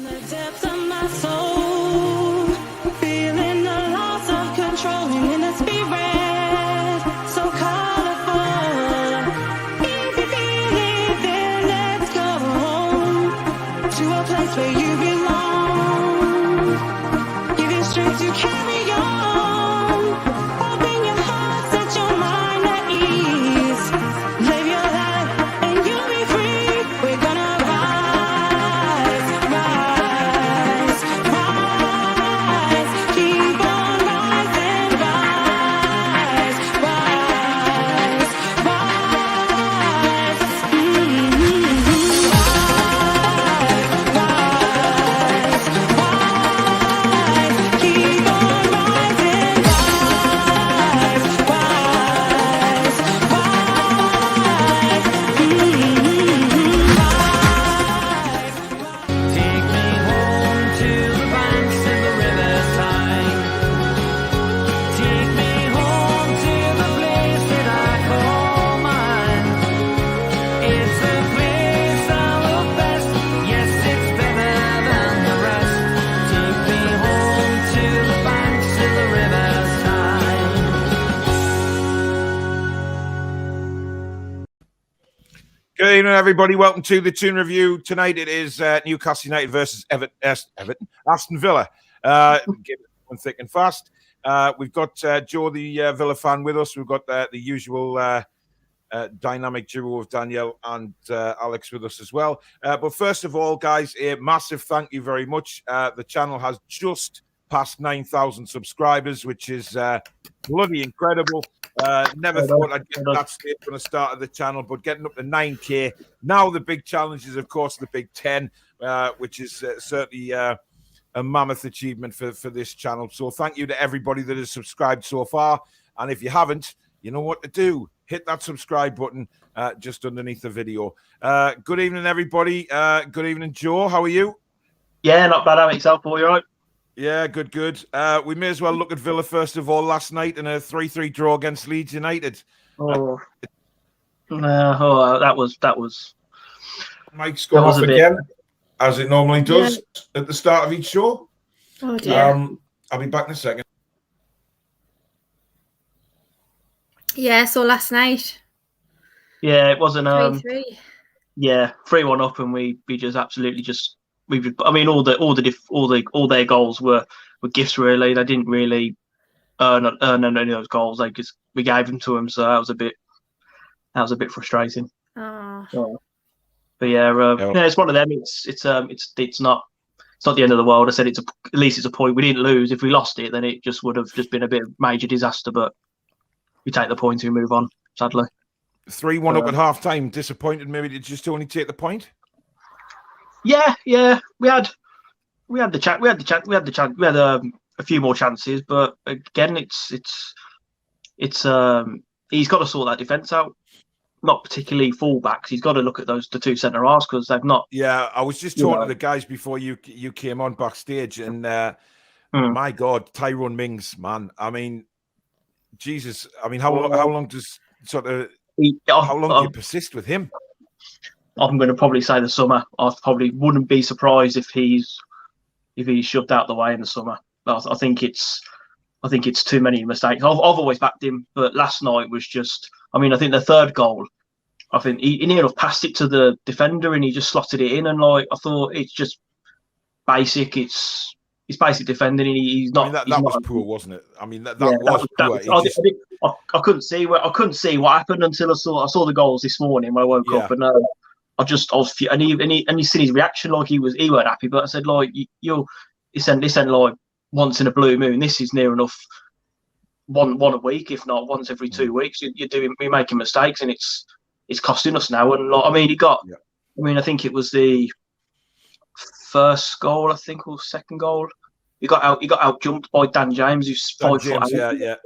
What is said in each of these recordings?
the depths of my soul, feeling the loss of control in the spirit, so colorful. If you feel it, then let's go to a place where you belong. Give you strength to carry on. Open your heart, set your mind at ease. Live your life and you'll be free. We're gonna rise, rise, rise. Keep on rising, rise, rise, rise. Rise, rise. Keep on rising, rise, rise, rise. Take me home to the banks of the riverside. Take me home to the place that I call mine. It's a place I love best. Yes, it's better than the rest. Take me home to the banks of the riverside. Good evening, everybody. Welcome to the Toon Review. Tonight it is Newcastle United versus Aston Villa. Give it one thick and fast. We've got Joe, the Villa fan, with us. We've got the usual dynamic duo of Danielle and Alex with us as well. But first of all, guys, a massive thank you very much. The channel has just passed 9,000 subscribers, which is bloody incredible. Never thought I'd get that stage from the start of the channel, but getting up to 9K. Now the big challenge is, of course, the Big 10, which is certainly a mammoth achievement for this channel. So thank you to everybody that has subscribed so far. And if you haven't, you know what to do. Hit that subscribe button just underneath the video. Good evening, everybody. Good evening, Joe. How are you? Yeah, not bad. How about yourself? All right? Yeah, good. We may as well look at Villa first of all. Last night in a 3-3 draw against Leeds United. Oh, that was. Mike's got off again, as it normally does at the start of each show. Oh dear. I'll be back in a second. Yeah, so last night. Yeah, it wasn't. 3-3. Yeah, 3-1 up, and we just absolutely just. I mean, all their goals were gifts. Really, they didn't really earn any of those goals. We gave them to them, so that was a bit frustrating. Oh. But yeah, it's one of them. It's not the end of the world. I said at least it's a point. We didn't lose. If we lost it, then it just would have just been a bit of major disaster. But we take the point and we move on. Sadly, 3-1 up at half time. Disappointed. Maybe to just only take the point. Yeah, we had the chance. We had a few more chances, but again, it's he's got to sort that defense out. Not particularly fullbacks. He's got to look at the two centre halves because they've not. Yeah, I was just talking to the guys before you came on backstage, and my God, Tyrone Mings, man. I mean, Jesus. I mean, how long does how long do you persist with him? I'm going to probably say the summer. I probably wouldn't be surprised if he's shoved out the way in the summer. I think it's too many mistakes. I've always backed him, but last night was just. I mean, I think the third goal. I think he near enough passed it to the defender and he just slotted it in. And I thought it's just basic. It's basic defending. And he's not. I mean, that was poor, wasn't it? I mean, that was poor. I couldn't see what happened until I saw the goals this morning when I woke up and. I was, and you see his reaction like he weren't happy. But I said like he sent like once in a blue moon. This is near enough one a week, if not once every 2 weeks. We're making mistakes, and it's costing us now. And like, I mean, I think it was the first goal, or second goal. He got out jumped by Dan James, who's 5 foot 8. Yeah.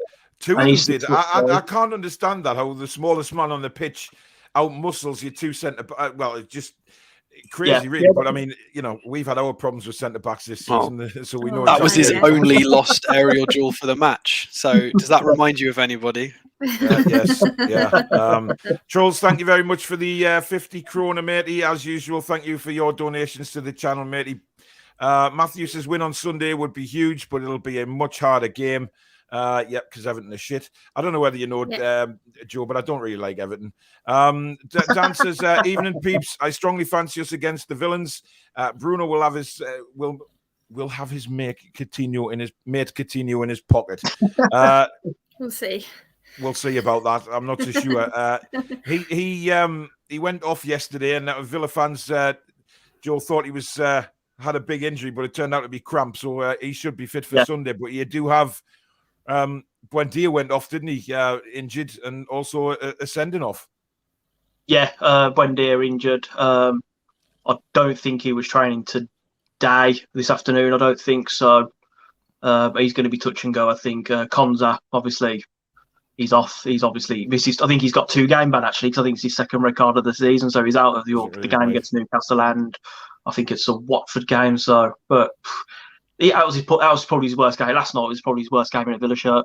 Two of them did. I can't understand that, how the smallest man on the pitch out muscles your two centre. Well, it's just crazy, really. But I mean, we've had our problems with centre backs this season, so we know that was his only lost aerial duel for the match. So does that remind you of anybody? Yes, yeah. Trolls, thank you very much for the 50 krona, matey. As usual, thank you for your donations to the channel, matey. Matthew says win on Sunday would be huge, but it'll be a much harder game. Because Everton is shit. I don't know whether you know, Joe, but I don't really like Everton. Dan says, evening peeps. I strongly fancy us against the villains. Bruno will have his will have his mate Coutinho in his pocket. We'll see. We'll see about that. I'm not so sure. He went off yesterday, and Villa fans, Joe thought he was had a big injury, but it turned out to be cramp, so he should be fit for Sunday. But you do have. Buendia went off, didn't he? Injured, and also a sending off. Yeah, Buendia injured. I don't think he was training today, this afternoon. I don't think so. But he's going to be touch and go. I think Konza, obviously, he's off. He's obviously missed. I think he's got 2 game ban actually, because I think it's his second red card of the season. So he's out of the game against Newcastle, and I think it's a Watford game. So, but. That was probably his worst game. Last night was probably his worst game in a Villa shirt.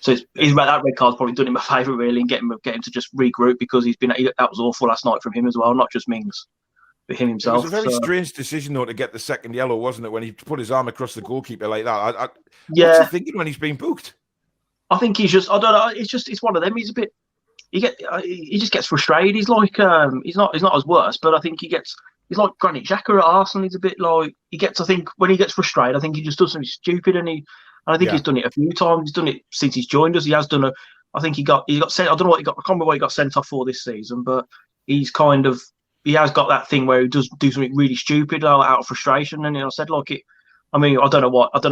So that red card's probably done him a favour really, and get him to just regroup, because that was awful last night from him as well, not just Mings, but him himself. It was a very strange decision though to get the second yellow, wasn't it? When he put his arm across the goalkeeper like that. What's he thinking when he's being booked? I think he's just. I don't know. It's one of them. He's a bit. He just gets frustrated. He's like he's not as worse, but I think he's like Granit Xhaka at Arsenal. He's a bit like I think when he gets frustrated, I think he just does something stupid, and I think he's done it a few times. He's done it since he's joined us. He has done I think he got sent. I don't know what he got. I can't remember what he got sent off for this season, but he has got that thing where he does do something really stupid out of frustration. And I said like it. I mean, I don't know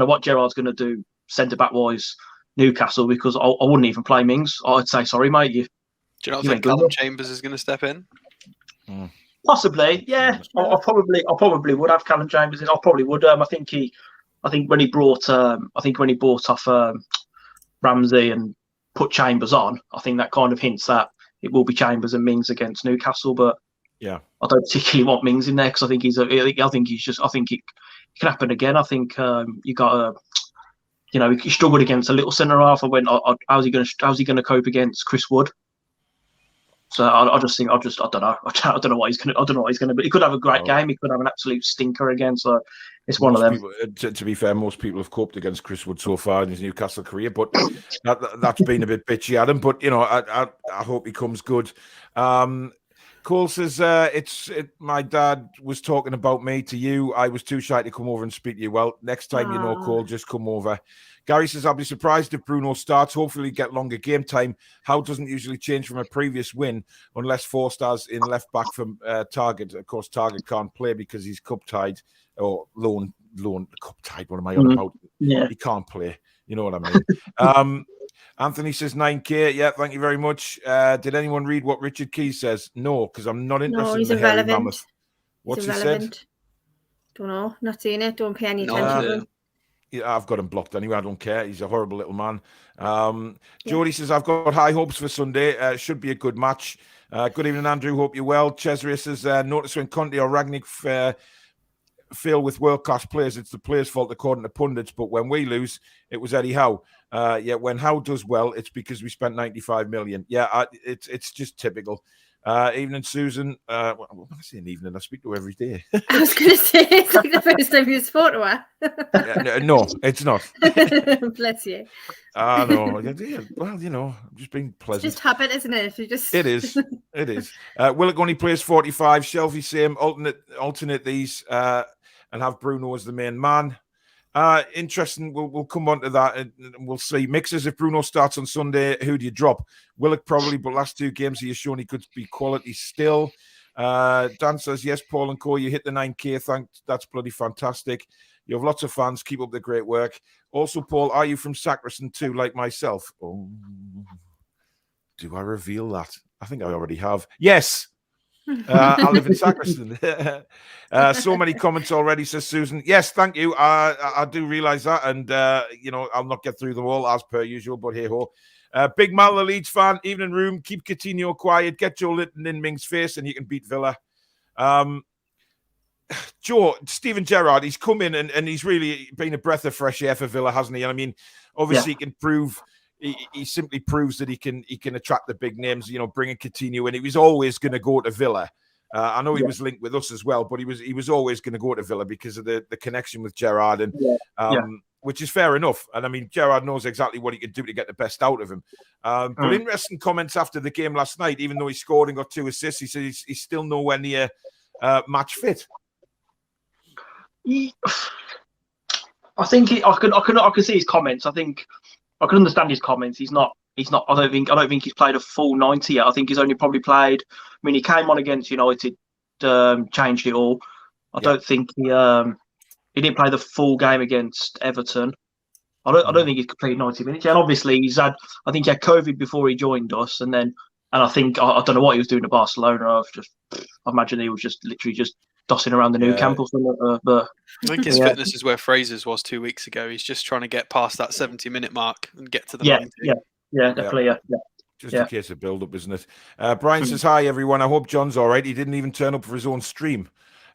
what Gerrard's going to do centre back wise Newcastle, because I wouldn't even play Mings. I'd say sorry, mate. Do you not think Callum Chambers is going to step in? Possibly, yeah. I probably would have Callum Chambers in. I probably would. I think when he brought off Ramsey and put Chambers on, I think that kind of hints that it will be Chambers and Mings against Newcastle. But yeah, I don't particularly want Mings in there, because I think it can happen again. I think you got he struggled against a little centre half. I went, how's he going to cope against Chris Wood? So I don't know. I don't know what he's going to. But he could have a great game. He could have an absolute stinker again. So it's one of them. To be fair, most people have coped against Chris Wood so far in his Newcastle career, but that's been a bit bitchy at him. But I hope he comes good. Cole says my dad was talking about me to you. I was too shy to come over and speak to you. Well, next time Cole, just come over. Gary says, I'll be surprised if Bruno starts. Hopefully get longer game time. How doesn't usually change from a previous win unless 4 stars in left back from Target. Of course, Target can't play because he's cup tied or loan cup tied. What am I on about? Yeah. He can't play. You know what I mean? Anthony says 9K. Yeah, thank you very much. Did anyone read what Richard Keys says? No, because I'm not interested in the hairy mammoth. What's he said? Don't know. Not seeing it. Don't pay any attention to him. Yeah, I've got him blocked anyway. I don't care. He's a horrible little man. Jody says, I've got high hopes for Sunday. Should be a good match. Good evening, Andrew. Hope you're well. Cesare says, notice when Conte or Rangnick fail with world-class players, it's the players' fault according to pundits. But when we lose, it was Eddie Howe. When Howe does well, it's because we spent 95 million. It's just typical. Evening, Susan. When I say an evening, I speak to her every day. I was going to say, it's like the first time you spoke to her. No, it's not. Bless you. No. Well, I'm just being pleasant. It's just habit, isn't it? It is. It is. Willock only plays 45. Shelby, same. Alternate these and have Bruno as the main man. Interesting. We'll come on to that and we'll see. Mixers, if Bruno starts on Sunday, who do you drop? Willock probably, but last 2 games he has shown he could be quality still. Dan says, yes, Paul and Co, you hit the 9K. That's bloody fantastic. You have lots of fans. Keep up the great work. Also, Paul, are you from Sacriston too, like myself? Oh, do I reveal that? I think I already have. Yes. I live in Sacriston. So many comments already, says Susan. Yes, thank you. I do realise that, and I'll not get through them all as per usual. But hey ho, Big Mal, the Leeds fan. Evening room. Keep Coutinho quiet. Get Joe Linton in Ming's face, and you can beat Villa. Joe, Steven Gerrard, he's come in and he's really been a breath of fresh air for Villa, hasn't he? And I mean, obviously he can prove. He simply proves that he can attract the big names, bringing Coutinho in. He was always going to go to Villa. I know he was linked with us as well, but he was always going to go to Villa because of the connection with Gerrard, and which is fair enough. And I mean, Gerrard knows exactly what he can do to get the best out of him. But interesting comments after the game last night. Even though he scored and got 2 assists, he said he's still nowhere near match fit. I think I could see his comments. I think I can understand his comments. He's not. I don't think he's played a full 90 yet. I think he's only probably played. I mean, he came on against United, changed it all. I don't think he didn't play the full game against Everton. I don't think he's completed 90 minutes. Yeah, and obviously I think he had COVID before he joined us, and I think I don't know what he was doing at Barcelona. I imagine he was just literally just dossing around the new camp or something. But I think his fitness is where Fraser's was 2 weeks ago. He's just trying to get past that 70-minute mark and get to the 90. Yeah, definitely. Yeah. Just a case of build-up, isn't it? Brian says, hi, everyone. I hope John's all right. He didn't even turn up for his own stream.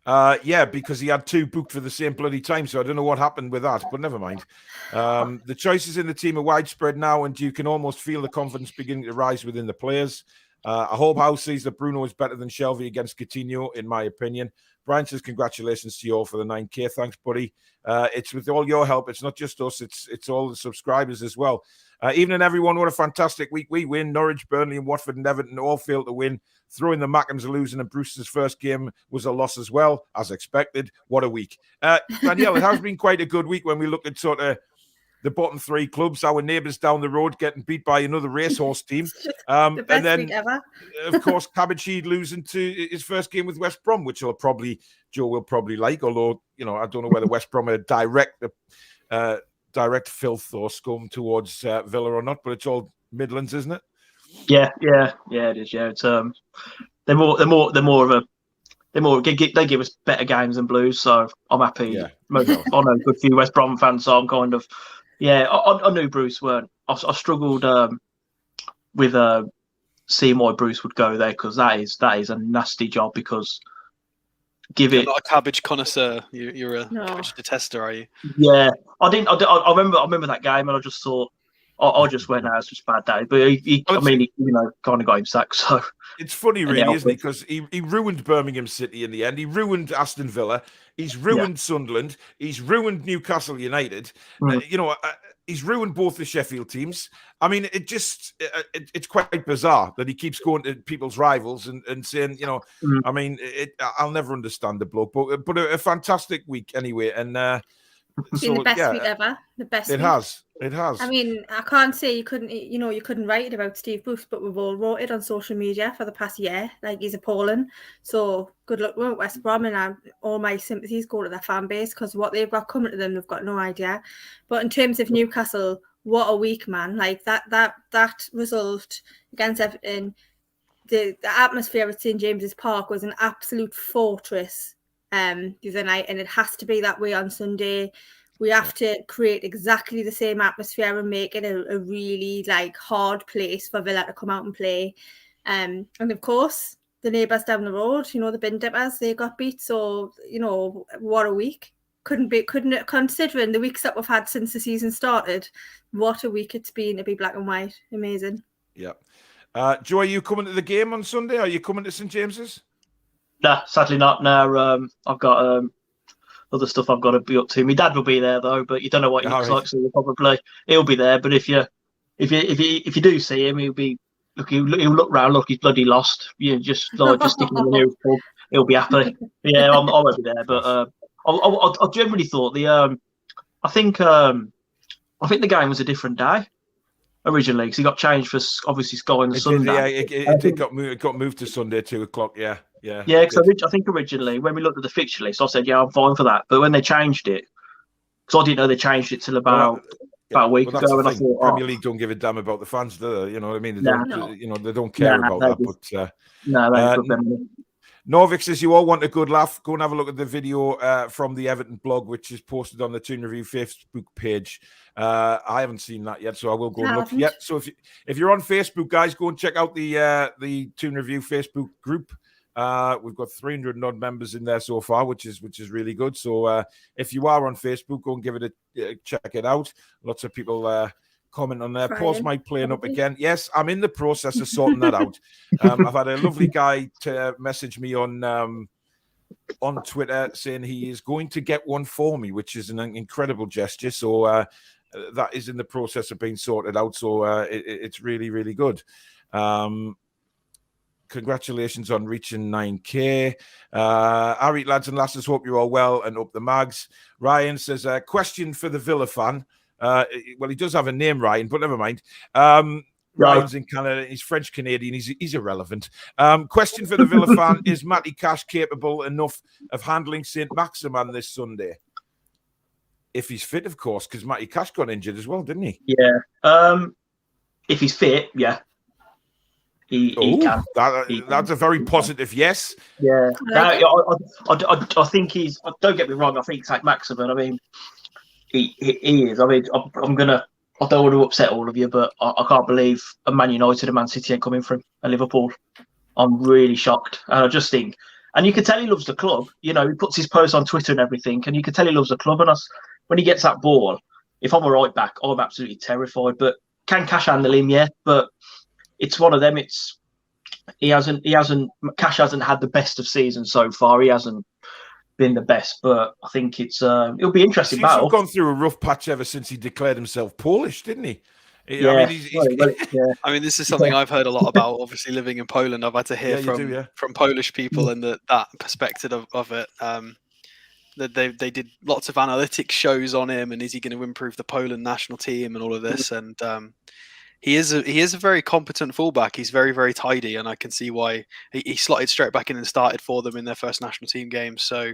Because he had 2 booked for the same bloody time, so I don't know what happened with that, but never mind. The choices in the team are widespread now, and you can almost feel the confidence beginning to rise within the players. I hope House sees that Bruno is better than Shelby against Coutinho, in my opinion. Brian says, congratulations to you all for the 9K. Thanks, buddy. It's with all your help. It's not just us. It's all the subscribers as well. Evening, everyone. What a fantastic week. We win. Norwich, Burnley, and Watford and Everton all failed to win. Throwing the Mackhams are losing, and Brewster's first game was a loss as well, as expected. What a week. Danielle, it has been quite a good week when we look at sort of the bottom 3 clubs. Our neighbours down the road getting beat by another racehorse team. The best and then, week ever. of course, Cabbage Heed losing to his first game with West Brom, which Joe will probably like, although, I don't know whether West Brom are direct filth or scum towards Villa or not, but it's all Midlands, isn't it? Yeah, it is. Yeah, it's they give us better games than Blues, so I'm happy. Yeah. I know a good few West Brom fans, so I'm kind of I knew Bruce weren't. I struggled with seeing why Bruce would go there, because that is a nasty job. Because You're not a cabbage connoisseur. You're a cabbage detester, are you? Yeah, I remember that game, and I just thought. I just went out. It's just a bad day, but he kind of got him sacked. So it's funny, really, isn't it? Because he ruined Birmingham City in the end. He ruined Aston Villa. He's ruined Sunderland. He's ruined Newcastle United. He's ruined both the Sheffield teams. I mean, it's quite bizarre that he keeps going to people's rivals and saying, I mean, I'll never understand the bloke, but a fantastic week anyway, and. It's been the best week ever. The best. It has. I mean, I can't say you couldn't write it about Steve Bruce, but we've all wrote it on social media for the past year. Like, he's appalling. So good luck with West Brom, and all my sympathies go to their fan base, because what they've got coming to them, they've got no idea. But in terms of Newcastle, what a week, man! Like that result against Everton, the atmosphere at St James's Park was an absolute fortress. The other night, and it has to be that way on Sunday. We have to create exactly the same atmosphere and make it a really hard place for Villa to come out and play. And of course, the neighbours down the road, the bin dippers, they got beat. So what a week! Couldn't considering the weeks that we've had since the season started. What a week it's been to be black and white. Amazing. Yeah. Joe, are you coming to the game on Sunday? Are you coming to St James's? Nah, sadly not. Now I've got other stuff I've got to be up to. My dad will be there though, but you don't know what he looks like, so he'll be there. But if you do see him, he'll look round. Look, he's bloody lost. Just stick him in the new pub. He'll be happy. Yeah, I won't be there, but I generally thought I think the game was a different day originally, because he got changed for obviously Sky on the Sunday. It got moved to Sunday 2:00. Yeah. Because I think originally when we looked at the fixture list, I said, yeah, I'm fine for that. But when they changed it, because I didn't know they changed it till about a week ago, and I thought, Premier League don't give a damn about the fans, do they? You know what I mean? They don't care about that. But Norvik says, you all want a good laugh. Go and have a look at the video from the Everton blog, which is posted on the Toon Review Facebook page. I haven't seen that yet, so I will go and look. Yeah, so if you're on Facebook, guys, go and check out the Toon Review Facebook group. We've got 300 and odd members in there so far, which is really good. So if you are on Facebook, go and give it a check it out. Lots of people comment on there. Crying, Pause my playing up probably. again. Yes, I'm in the process of sorting that out. I've had a lovely guy to message me on Twitter saying he is going to get one for me, which is an incredible gesture. So that is in the process of being sorted out. So it's really, really good. Congratulations on reaching 9K. All right, lads and lasses, hope you're all well and up the mags. Ryan says, question for the Villa fan. Well, he does have a name, Ryan, but never mind. Ryan's in Canada. He's French-Canadian. He's irrelevant. Question for the Villa fan. Is Matty Cash capable enough of handling St. Maximin this Sunday? If he's fit, of course, because Matty Cash got injured as well, didn't he? Yeah. If he's fit, yeah. He can. That's a very positive yes. Yeah. I think he's. Don't get me wrong. I think it's like Maximin. I mean, he is. I mean, I don't want to upset all of you, but I can't believe a Man United and Man City ain't coming from a Liverpool. I'm really shocked, and I just think, and you can tell he loves the club. You know, he puts his posts on Twitter and everything, and you can tell he loves the club. And when he gets that ball, if I'm a right back, I'm absolutely terrified. But can Cash handle him? Yeah, but it's one of them. Cash hasn't had the best of seasons so far. He hasn't been the best, but I think it'll be interesting. Seems to have gone through a rough patch ever since he declared himself Polish, didn't he? Yeah. I mean, this is something I've heard a lot about. Obviously, living in Poland, I've had to hear from Polish people and that perspective of it. That they did lots of analytics shows on him, and is he going to improve the Poland national team and all of this? And he is a very competent fullback. He's very, very tidy, and I can see why he slotted straight back in and started for them in their first national team game. So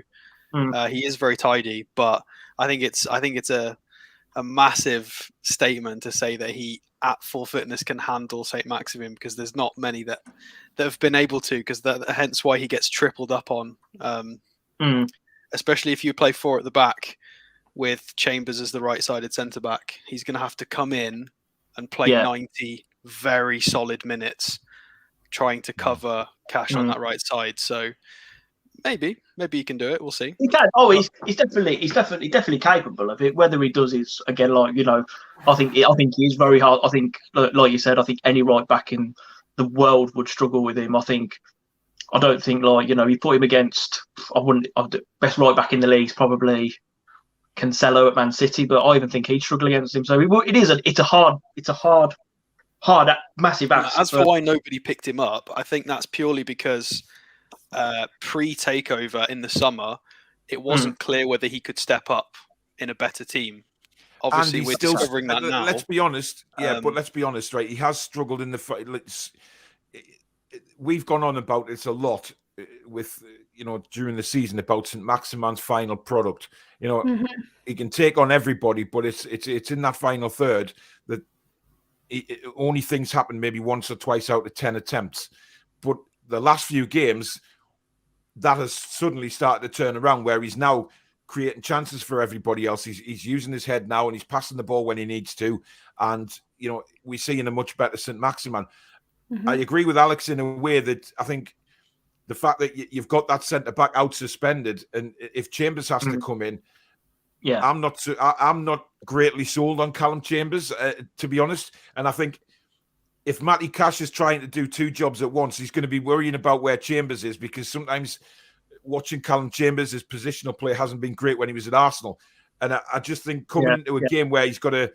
he is very tidy, but I think it's a massive statement to say that he at full fitness can handle St. Maximin, because there's not many that have been able to, because hence why he gets tripled up on, especially if you play 4 at the back with Chambers as the right-sided centre back. He's going to have to come in and play 90 very solid minutes trying to cover Cash on that right side. So maybe he can do it. We'll see. He can. Oh, he's definitely capable of it. Whether he does is again, like, you know, I think he is very hard. I think, like you said, I think any right back in the world would struggle with him. I don't think, like, you know, you put him against. The best right back in the league is probably Cancelo at Man City, but I even think he'd struggle against him. So it's a hard, massive ask. As for why nobody picked him up, I think that's purely because pre-takeover in the summer, it wasn't clear whether he could step up in a better team. Obviously, we're still discovering that now. Let's be honest, but let's be honest, right? He has struggled in the. We've gone on about this a lot with, you know, during the season about St. Maximin's final product. You know, he can take on everybody, but it's in that final third that only things happen maybe once or twice out of 10 attempts. But the last few games, that has suddenly started to turn around, where he's now creating chances for everybody else. He's using his head now, and he's passing the ball when he needs to. And, you know, we're seeing a much better St. Maximin. I agree with Alex in a way that I think the fact that you've got that centre back out suspended, and if Chambers has to come in, I'm not greatly sold on Callum Chambers, to be honest. And I think if Matty Cash is trying to do 2 jobs at once, he's going to be worrying about where Chambers is, because sometimes watching Callum Chambers, his positional play hasn't been great when he was at Arsenal. And I just think coming into a game where he's got to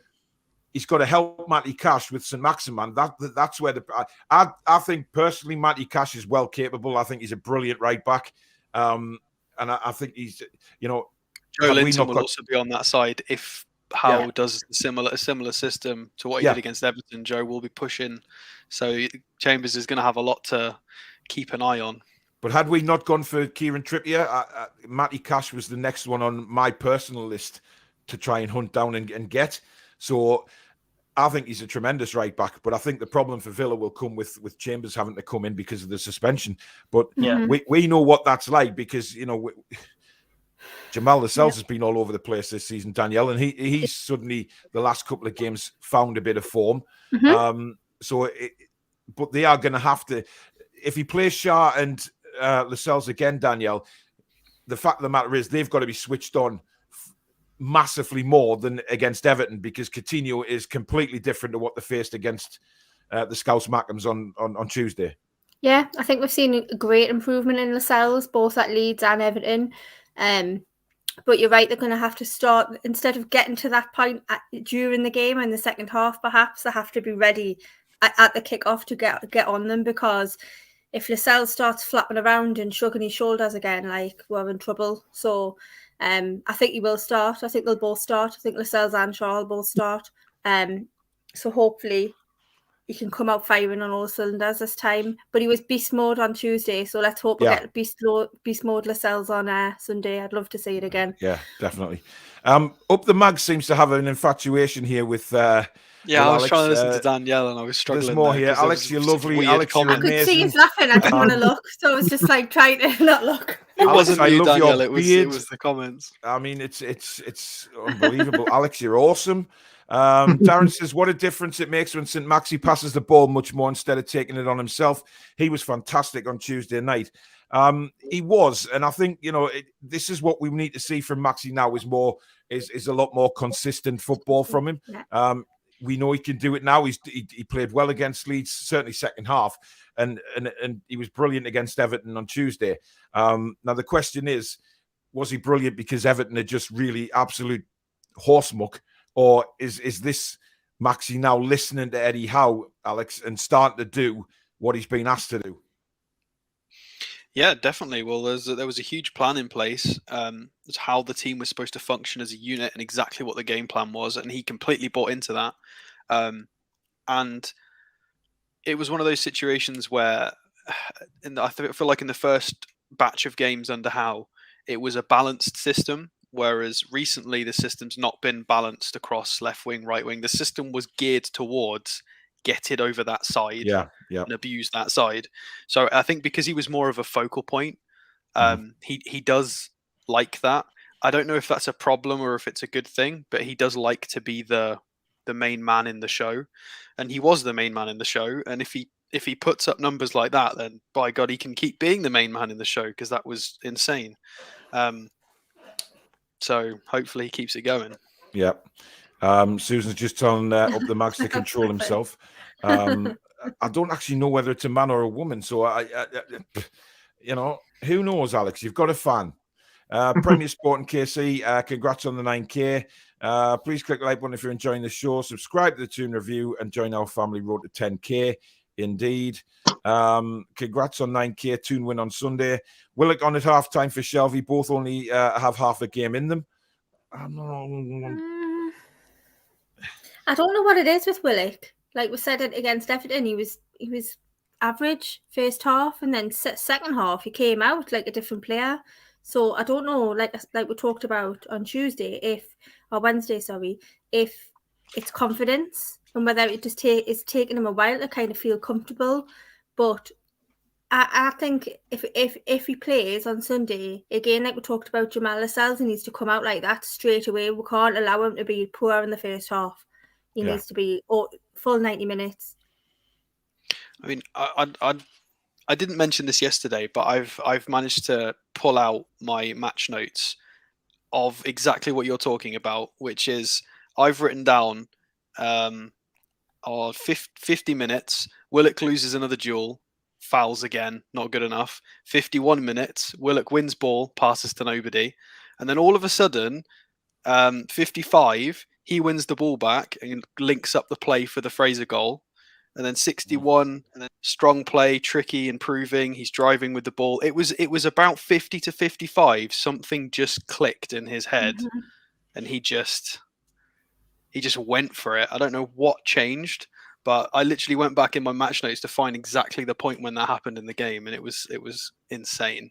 help Matty Cash with St. Maximin. That's where I think personally Matty Cash is well capable. I think he's a brilliant right back, and I think he's, you know, Joe Linton will also be on that side if Howe does a similar system to what he did against Everton. Joe will be pushing, so Chambers is going to have a lot to keep an eye on. But had we not gone for Kieran Trippier, Matty Cash was the next one on my personal list to try and hunt down and get. So I think he's a tremendous right back, but I think the problem for Villa will come with Chambers having to come in because of the suspension. But we know what that's like, because, you know, Jamal Lascelles has been all over the place this season, Danielle, and he's suddenly the last couple of games found a bit of form. But they are going to have to, if he plays Shah and Lascelles again, Danielle, the fact of the matter is they've got to be switched on massively more than against Everton, because Coutinho is completely different to what they faced against the Scouse Mackems on Tuesday. Yeah, I think we've seen a great improvement in Lascelles, both at Leeds and Everton. But you're right, they're going to have to start, instead of getting to that point during the game in the second half, perhaps they have to be ready at the kick-off to get on them, because if Lascelles starts flapping around and shrugging his shoulders again, like, we're in trouble. So I think he will start. I think they'll both start. I think Lascelles and Shaw will both start. So hopefully he can come out firing on all cylinders this time. But he was beast mode on Tuesday, so let's hope we get beast mode Lascelles on Sunday. I'd love to see it again. Yeah, definitely. Up the Mag seems to have an infatuation here with yeah, I was Alex. trying to listen to Danielle and I was struggling. There's more here. Alex, you're lovely. Alex, you're I could amazing. see him laughing. I didn't want to look, so I was just like trying to not look. It Alex, wasn't I you, love Danielle. your It beard. was the comments. I mean, it's unbelievable. Alex, you're awesome. Darren says, what a difference it makes when St. Maxi passes the ball much more instead of taking it on himself. He was fantastic on Tuesday night. He was, and I think, this is what we need to see from Maxi now is a lot more consistent football from him. We know he can do it now. He played well against Leeds, certainly second half, and he was brilliant against Everton on Tuesday. Now the question is, was he brilliant because Everton are just really absolute horse muck, or is this Maxi now listening to Eddie Howe, Alex, and starting to do what he's been asked to do? Yeah, definitely. Well, there was a huge plan in place, how the team was supposed to function as a unit and exactly what the game plan was, and he completely bought into that. And it was one of those situations where, I feel like in the first batch of games under Howe, it was a balanced system, whereas recently the system's not been balanced across left wing, right wing. The system was geared towards get it over that side and abuse that side. So I think because he was more of a focal point, he does like that. I don't know if that's a problem or if it's a good thing, but he does like to be the main man in the show, and he was the main man in the show. And if he puts up numbers like that, then by God, he can keep being the main man in the show, because that was insane. So hopefully he keeps it going. Yeah. Susan's just telling Up the Mags to control himself. I don't actually know whether it's a man or a woman, so I who knows, Alex? You've got a fan. Premier Sport and KC, congrats on the 9K. Please click the like button if you're enjoying the show. Subscribe to the Toon Review and join our family road to 10K. Indeed. Congrats on 9K. Toon win on Sunday. Willock on at half time for Shelby. Both only have half a game in them. I don't know what it is with Willock. Like we said it against Everton, he was average first half, and then second half he came out like a different player. So I don't know, like we talked about on Wednesday, if it's confidence and whether it just it's taking him a while to kind of feel comfortable. But I think if he plays on Sunday again, like we talked about, Jamal Lascelles, he needs to come out like that straight away. We can't allow him to be poor in the first half. He needs to be full 90 minutes. I mean, I didn't mention this yesterday, but I've managed to pull out my match notes of exactly what you're talking about, which is I've written down 50 minutes, Willock loses another duel, fouls again, not good enough. 51 minutes, Willock wins ball, passes to nobody. And then all of a sudden, 55, he wins the ball back and links up the play for the Fraser goal. And then 61, and then strong play, tricky, improving. He's driving with the ball. It was about 50 to 55. Something just clicked in his head, and he just went for it. I don't know what changed, but I literally went back in my match notes to find exactly the point when that happened in the game, and it was insane.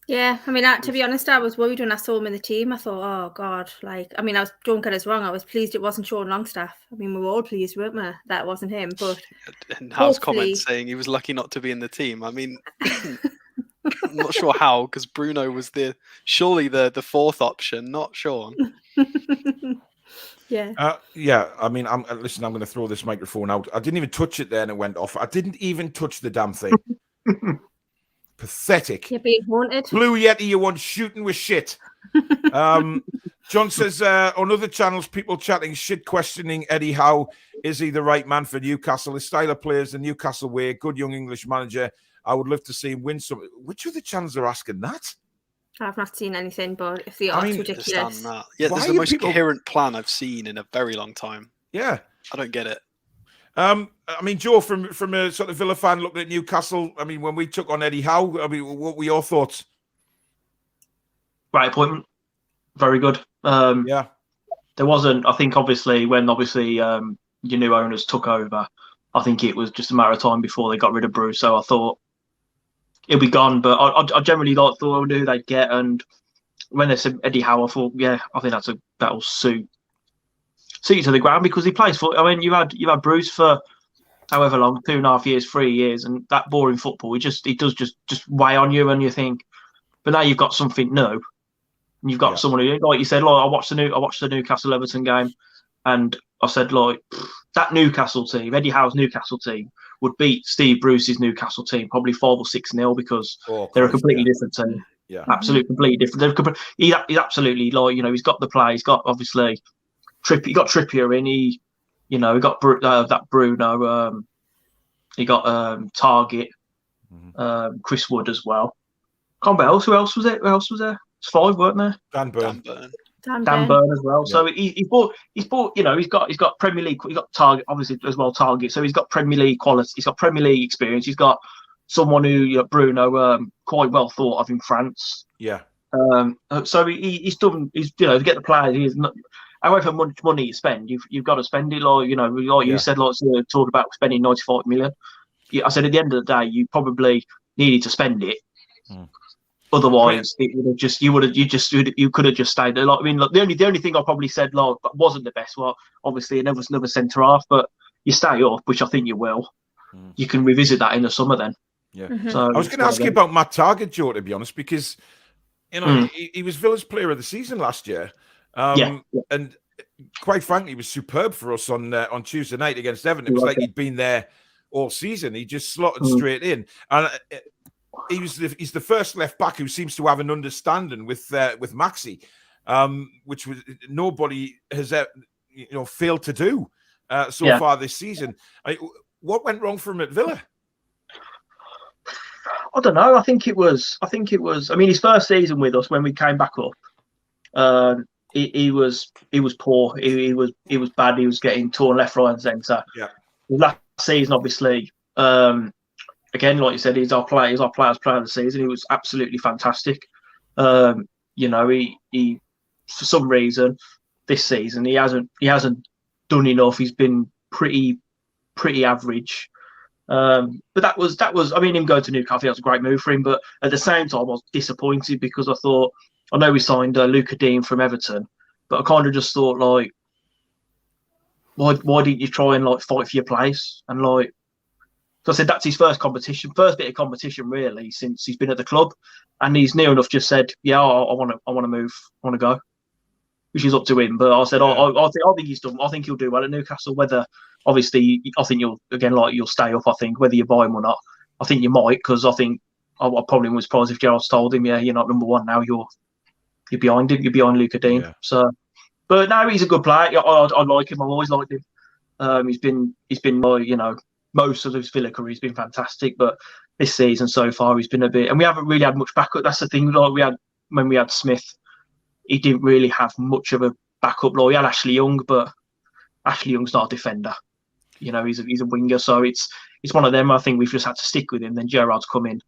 Yeah, I mean, to be honest, I was worried when I saw him in the team. I thought, oh God, don't get us wrong, I was pleased it wasn't Sean Longstaff. I mean, we were all pleased, weren't we, that it wasn't him. But and Howe's comment saying he was lucky not to be in the team. I mean, I'm not sure how, because Bruno was surely the fourth option, not Sean. Yeah. I mean, I'm going to throw this microphone out. I didn't even touch it there, and it went off. I didn't even touch the damn thing. Pathetic. You're being haunted. Blue Yeti, you want shooting with shit. John says on other channels, people chatting shit, questioning Eddie Howe. Is he the right man for Newcastle? His style of play is the Newcastle way. Good young English manager. I would love to see him win some. Which other channels are asking that? I've not seen anything, but if they are, it's ridiculous. That. Yeah, Why there's the are most people- coherent plan I've seen in a very long time. Yeah. I don't get it. I mean, Joe, from a sort of Villa fan looking at Newcastle, I mean, when we took on Eddie Howe, I mean, what were your thoughts? Great appointment. Very good. Yeah. There wasn't, I think, obviously, your new owners took over, I think it was just a matter of time before they got rid of Bruce. So I thought he'll be gone. But I generally thought I knew who they'd get. And when they said Eddie Howe, I thought, yeah, I think that'll suit you to the ground, because he plays for. I mean, you had Bruce for however long, 2.5 years, 3 years, and that boring football. He does just weigh on you, and you think. But now you've got something new. And you've got someone who, like you said, like I watched the Newcastle Everton game, and I said, like, that Newcastle team, Eddie Howe's Newcastle team, would beat Steve Bruce's Newcastle team probably 5 or 6-0, because they're a completely different team. Yeah, absolutely, completely different. He's absolutely, like, he's got the play. He's got obviously He got Trippier in. He got that Bruno. He got Target, Chris Wood as well. Can't remember else. Who else was it? Who else was there? It's 5, weren't there? Dan Burn. Dan Burn as well. Yeah. So he's bought. He's got Premier League. He's got Target obviously as well. Target. So he's got Premier League quality. He's got Premier League experience. He's got someone who Bruno, quite well thought of in France. Yeah. So he's done. He's to get the players. He's not. However much money you spend, you've got to spend it. Like you said, like talk about spending 95 million. I said at the end of the day, you probably needed to spend it. Otherwise, it would have you could have just stayed there. Like, I mean, look, the only thing I probably said like wasn't the best. Well, obviously another centre half, but you stay up, which I think you will. You can revisit that in the summer then. Yeah. So I was going to ask you about Matt Target, Joe, to be honest, because he was Villa's Player of the Season last year. And quite frankly, he was superb for us on Tuesday night against Everton. It was like he'd been there all season. He just slotted straight in, and he's the first left back who seems to have an understanding with Maxi, which was nobody has failed to do so far this season. What went wrong for him at Villa? I don't know. I think it was. I mean, his first season with us when we came back up. He was poor. He was bad. He was getting torn left, right, and centre. Yeah. Last season, obviously, again, like you said, he's our player's player of the season. He was absolutely fantastic. He for some reason this season he hasn't done enough. He's been pretty average. But that was. I mean, him going to Newcastle, that was a great move for him. But at the same time, I was disappointed because I thought. I know we signed Luca Dean from Everton, but I kind of just thought, like, why didn't you try and like fight for your place? And like, so I said that's his first bit of competition really since he's been at the club, and he's near enough just said, yeah, I want to move, I want to go, which is up to him. But I said, I think he's done. I think he'll do well at Newcastle. Whether obviously, I think you'll stay up. I think whether you buy him or not, I think you might, because I think I probably was surprised if Gerrard's told him, yeah, you're not number one now. You're behind him. You're behind Luca Dean. Yeah. So, but no, he's a good player. I like him. I've always liked him. He's been most of his Villa career he's been fantastic. But this season so far he's been a bit, and we haven't really had much backup. That's the thing. Like when we had Smith, he didn't really have much of a backup. Like we had Ashley Young, but Ashley Young's not a defender. He's a winger. So it's one of them. I think we've just had to stick with him. Then Gerrard's come in,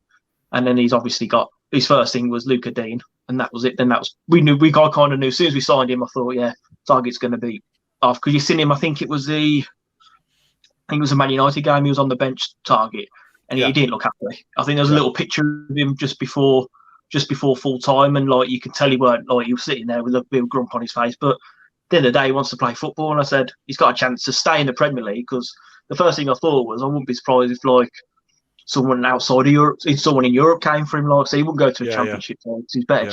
and then he's obviously got his first thing was Luca Dean. And that was it. Then we kind of knew as soon as we signed him. I thought, yeah, Target's going to be off, because you seen him. I think it was a Man United game. He was on the bench, Target, and he didn't look happy. I think there was a little picture of him just before full time, and like you can tell he was sitting there with a bit of grump on his face. But at the end of the day, he wants to play football, and I said he's got a chance to stay in the Premier League, because the first thing I thought was I wouldn't be surprised if like someone outside of Europe, someone in Europe came for him, like, so he wouldn't go to a championship. So he's better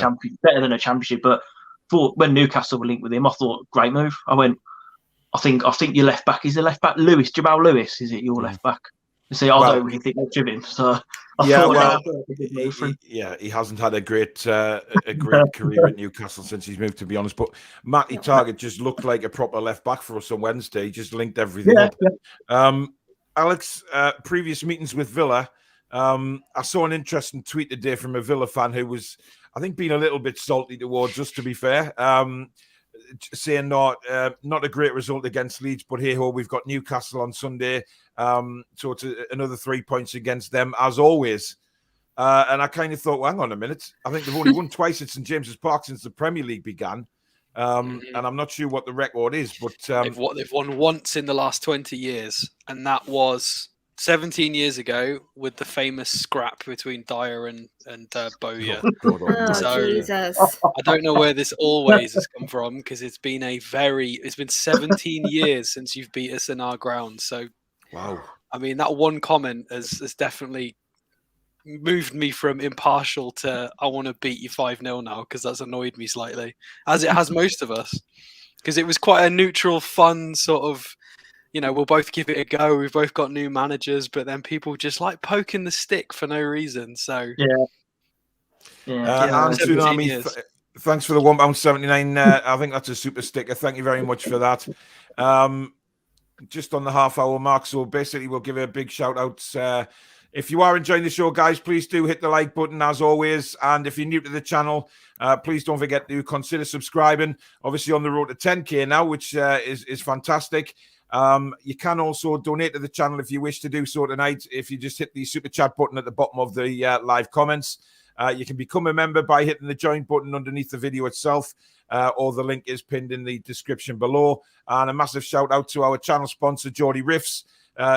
than a championship. But when Newcastle were linked with him, I thought great move. I think your left back is the left back Jamal Lewis. Is it your left back? See, I don't really think much of him. So I thought he hasn't had a great career at Newcastle since he's moved, to be honest. But Matty Targett just looked like a proper left back for us on Wednesday. He just linked everything up. Yeah. Alex, previous meetings with Villa. I saw an interesting tweet today from a Villa fan who was, I think, being a little bit salty towards us, to be fair. Saying not a great result against Leeds, but hey ho, we've got Newcastle on Sunday. So it's another 3 points against them, as always. And I kind of thought, well, hang on a minute. I think they've only won twice at St James's Park since the Premier League began. And I'm not sure what the record is, but they've won once in the last 20 years, and that was 17 years ago with the famous scrap between Dyer and Bowyer. Jesus. I don't know where this always has come from, because it's been 17 years since you've beat us in our ground. So, wow. I mean, that one comment has definitely moved me from impartial to I want to beat you 5-0 now, because that's annoyed me slightly, as it has most of us, because it was quite a neutral, fun sort of, we'll both give it a go. We've both got new managers, but then people just like poking the stick for no reason. So Tsunami, thanks for the £1.79. I think that's a super sticker. Thank you very much for that. Just on the half-hour mark, so basically we'll give a big shout-out. If you are enjoying the show, guys, please do hit the like button, as always. And if you're new to the channel, please don't forget to consider subscribing. Obviously on the road to 10K now, which is fantastic. You can also donate to the channel if you wish to do so tonight. If you just hit the super chat button at the bottom of the live comments, you can become a member by hitting the join button underneath the video itself, or the link is pinned in the description below. And a massive shout out to our channel sponsor, Geordie Riffs,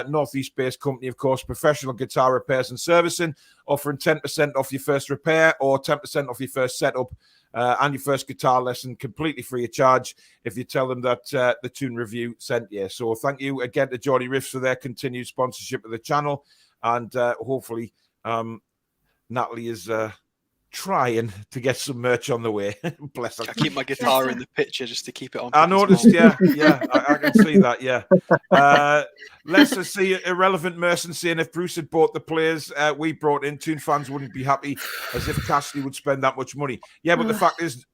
Northeast-based company, of course, professional guitar repairs and servicing, offering 10% off your first repair or 10% off your first setup. And your first guitar lesson completely free of charge if you tell them that the Toon Review sent you. So thank you again to Geordie Riffs for their continued sponsorship of the channel. And hopefully Natalie is trying to get some merch on the way. Bless her. I keep my guitar in the picture just to keep it on. I noticed, yeah, I can see that, yeah. Let's see irrelevant Merson saying if Bruce had bought the players we brought in, Toon fans wouldn't be happy, as if Cashley would spend that much money. Yeah, but the fact is,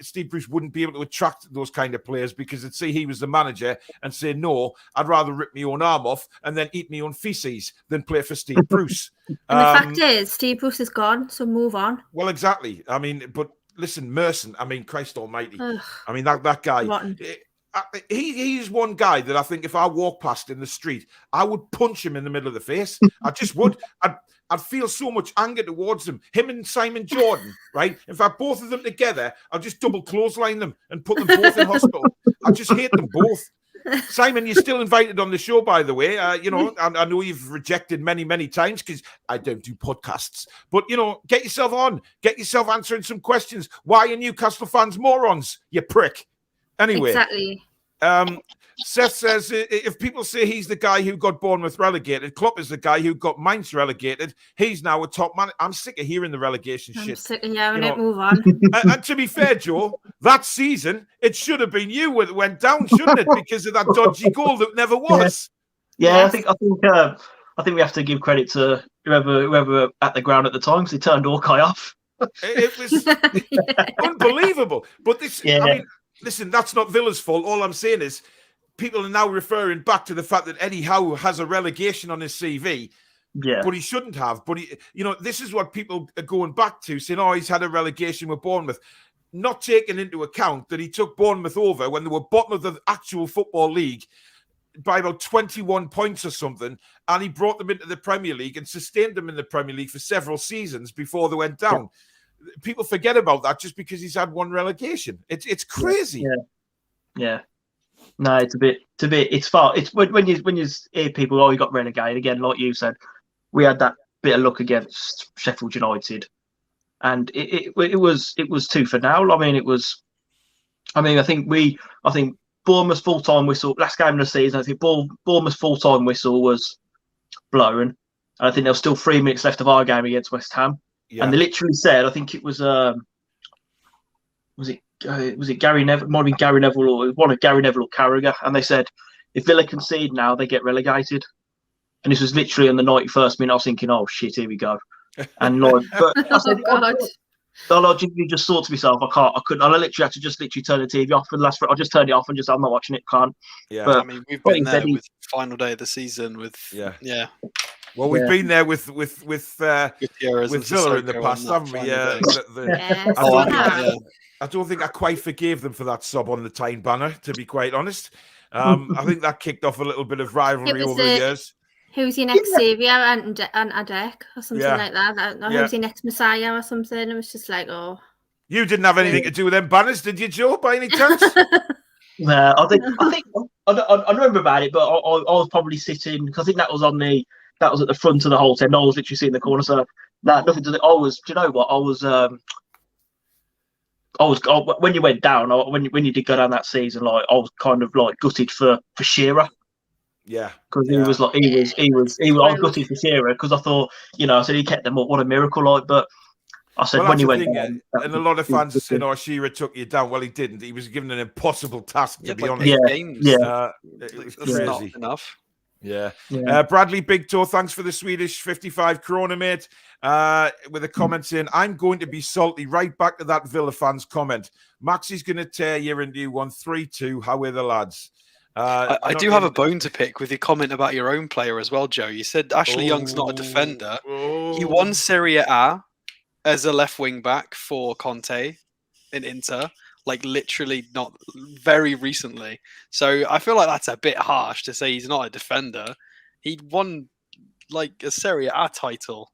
Steve Bruce wouldn't be able to attract those kind of players, because it'd say he was the manager and say, no, I'd rather rip my own arm off and then eat my own feces than play for Steve Bruce. And the fact is, Steve Bruce is gone, so move on. Well, exactly. I mean, but listen, Merson, I mean, Christ almighty. I mean, that guy, he's one guy that I think if I walk past in the street, I would punch him in the middle of the face. I just would. I'd feel so much anger towards him. Him and Simon Jordan, right? In fact, both of them together, I'll just double clothesline them and put them both in hospital. I just hate them both. Simon, you're still invited on the show, by the way. I know you've rejected many times because I don't do podcasts. But, get yourself on. Get yourself answering some questions. Why are Newcastle fans morons, you prick? Anyway. Exactly. Seth says, if people say he's the guy who got Bournemouth relegated, Klopp is the guy who got Mainz relegated. He's now a top man. I'm sick of hearing the relegation shit. I'm sick of hearing it. Move on. And to be fair, Joe, that season, it should have been you that went down, shouldn't it? Because of that dodgy goal that never was. Yeah, I think we have to give credit to whoever at the ground at the time, because he turned Hawkeye off. It was unbelievable. But this, I mean, listen, that's not Villa's fault. All I'm saying is, people are now referring back to the fact that Eddie Howe has a relegation on his CV, but he shouldn't have. But this is what people are going back to, saying, "Oh, he's had a relegation with Bournemouth," not taking into account that he took Bournemouth over when they were bottom of the actual football league by about 21 points or something, and he brought them into the Premier League and sustained them in the Premier League for several seasons before they went down. Yeah. People forget about that just because he's had one relegation. It's crazy. Yeah. No, it's a bit. It's far. It's when you hear people, oh, he got relegated again, like you said. We had that bit of luck against Sheffield United, and it was 2 for now. I think Bournemouth's full-time whistle last game of the season. I think Bournemouth's full-time whistle was blown, and I think there was still 3 minutes left of our game against West Ham, and they literally said, I think it was it Gary Neville? It might have been Gary Neville, or one of Gary Neville or Carragher, and they said if Villa concede now, they get relegated. and this was literally on the 91st minute. I was thinking, oh shit, here we go. And like, but I said, God. I logically just thought to myself, I couldn't. I literally had to just literally turn the TV off for the last. I just turned it off and just, I'm not watching it. Can't. Yeah. But I mean, we've been there with final day of the season with yeah. Well, we've been there with Villa Gutierrez in the past, haven't we? I don't think I quite forgave them for that sub on the Tyne banner, to be quite honest. I think that kicked off a little bit of rivalry over the years. Who's your next saviour and Adek or something like that? Or who's your next Messiah or something? It was just like, oh. You didn't have anything to do with them banners, did you, Joe, by any chance? No, I remember about it, but I was probably sitting, because I think that was at the front of the whole tent. I was literally sitting in the corner, so nothing to do. Do you know what? I was when you went down, when you did go down that season, like I was kind of like gutted for Shearer. Yeah, because he was I was gutted for Shearer because I thought, I said he kept them up. What a miracle! Like, but I said when he went down, and a lot of fans are saying, "Oh, Shearer took you down." Well, he didn't. He was given an impossible task, to be honest. It was crazy. Not enough. Yeah. Bradley Big Toe, thanks for the Swedish 55 krona, mate. With a comment saying, I'm going to be salty, right back to that Villa fans comment. Maxie's going to tear you into you 1-3-2. How are the lads? I do have a bone to pick with your comment about your own player as well, Joe. You said Ashley Young's not a defender. He won Serie A as a left wing back for Conte in Inter. Like literally not very recently. So I feel like that's a bit harsh to say he's not a defender. He won like a Serie A title.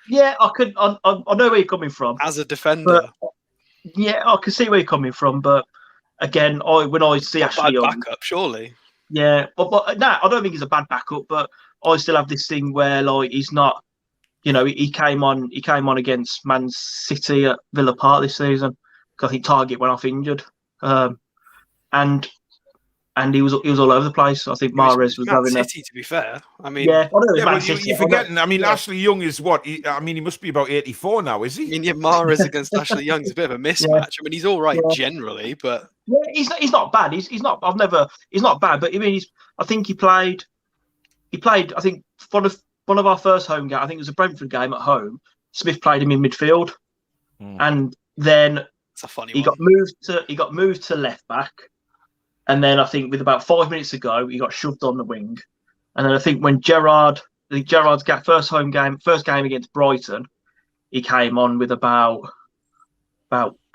Yeah, I know where you're coming from. As a defender. Yeah, I can see where you're coming from. But again, when I see Ashley Young, backup, surely. Yeah, but no, I don't think he's a bad backup. But I still have this thing where like he's not. He came on against Man City at Villa Park this season. I think Target went off injured, and he was all over the place. I think Mahrez was having City. To be fair, I mean, you're forgetting. I mean, Ashley Young is what? He must be about 84 now, is he? I mean, Mahrez against Ashley Young is a bit of a mismatch. I mean, he's all right generally, but he's not bad. He's not. He's not bad. But I mean, I think he played. I think one of our first home games. I think it was a Brentford game at home. Smith played him in midfield, and then. It's a funny he got moved to left back, and then I think with about 5 minutes to go, he got shoved on the wing. And then I think when Gerrard's first game against Brighton, he came on with about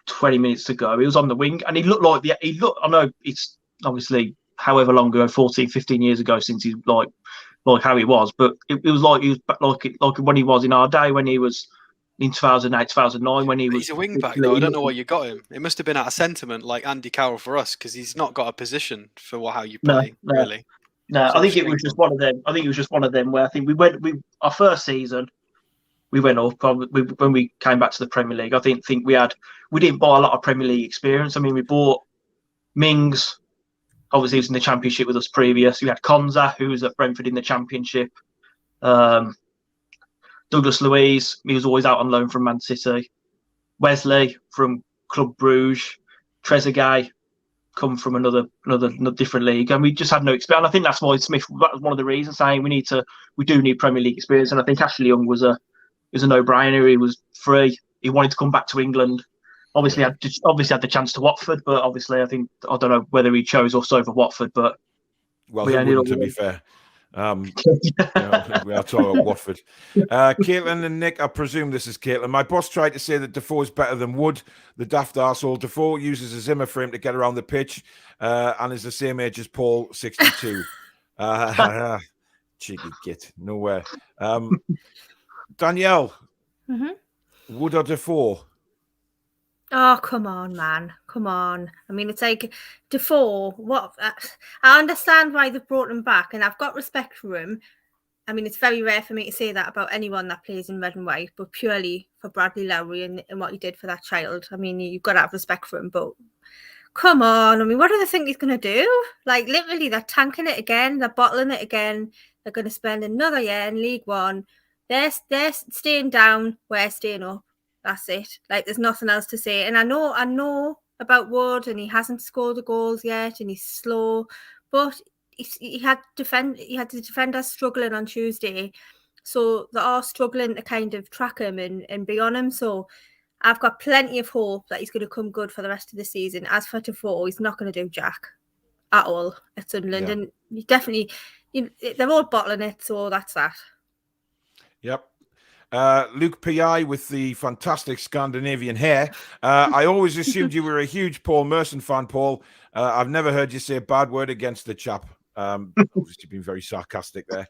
20 minutes to go. He was on the wing, and he looked like I know it's obviously however long ago, 14, 15 years ago since he's like how he was, but it was like he was like when he was in our day when he was. In 2008, 2009, when he was... He's a wing-back, though. I don't know why you got him. It must have been out of sentiment, like Andy Carroll for us, because he's not got a position for how you play, really. No, I think it was just one of them. I think it was just one of them where I think our first season, we went up. Probably when we came back to the Premier League, I think we didn't buy a lot of Premier League experience. I mean, we bought Mings. Obviously, he was in the Championship with us previous. We had Konza, who was at Brentford in the Championship. Douglas Luiz, he was always out on loan from Man City. Wesley from Club Bruges. Trezeguet come from another different league, and we just had no experience. And I think that's why Smith. That was one of the reasons saying we do need Premier League experience. And I think Ashley Young was a no-brainer. He was free. He wanted to come back to England. Obviously had the chance to Watford, but obviously I don't know whether he chose us over Watford. But to be fair. We are talking about Watford. Caitlin and Nick, I presume this is Caitlin. My boss tried to say that Defoe is better than Wood, the daft arsehole. Defoe uses a Zimmer frame to get around the pitch and is the same age as Paul, 62. Cheeky git, nowhere. Danielle, Wood or Defoe? Oh, come on, man. Come on. I mean, it's like Defoe. I understand why they've brought him back, and I've got respect for him. I mean, it's very rare for me to say that about anyone that plays in red and white, but purely for Bradley Lowry and what he did for that child. I mean, you've got to have respect for him, but come on. I mean, what do they think he's going to do? Like, literally, they're tanking it again. They're bottling it again. They're going to spend another year in League One. They're staying down. We're staying up. That's it. Like, there's nothing else to say. And I know about Wood, and he hasn't scored the goals yet, and he's slow. But he had the defenders struggling on Tuesday, so they are struggling to kind of track him and be on him. So I've got plenty of hope that he's going to come good for the rest of the season. As for Defoe, he's not going to do jack at all at Sunderland, and you definitely, they're all bottling it. So that's that. Yep. Luke P.I. with the fantastic Scandinavian hair. I always assumed you were a huge Paul Merson fan, Paul. I've never heard you say a bad word against the chap. Obviously been very sarcastic there.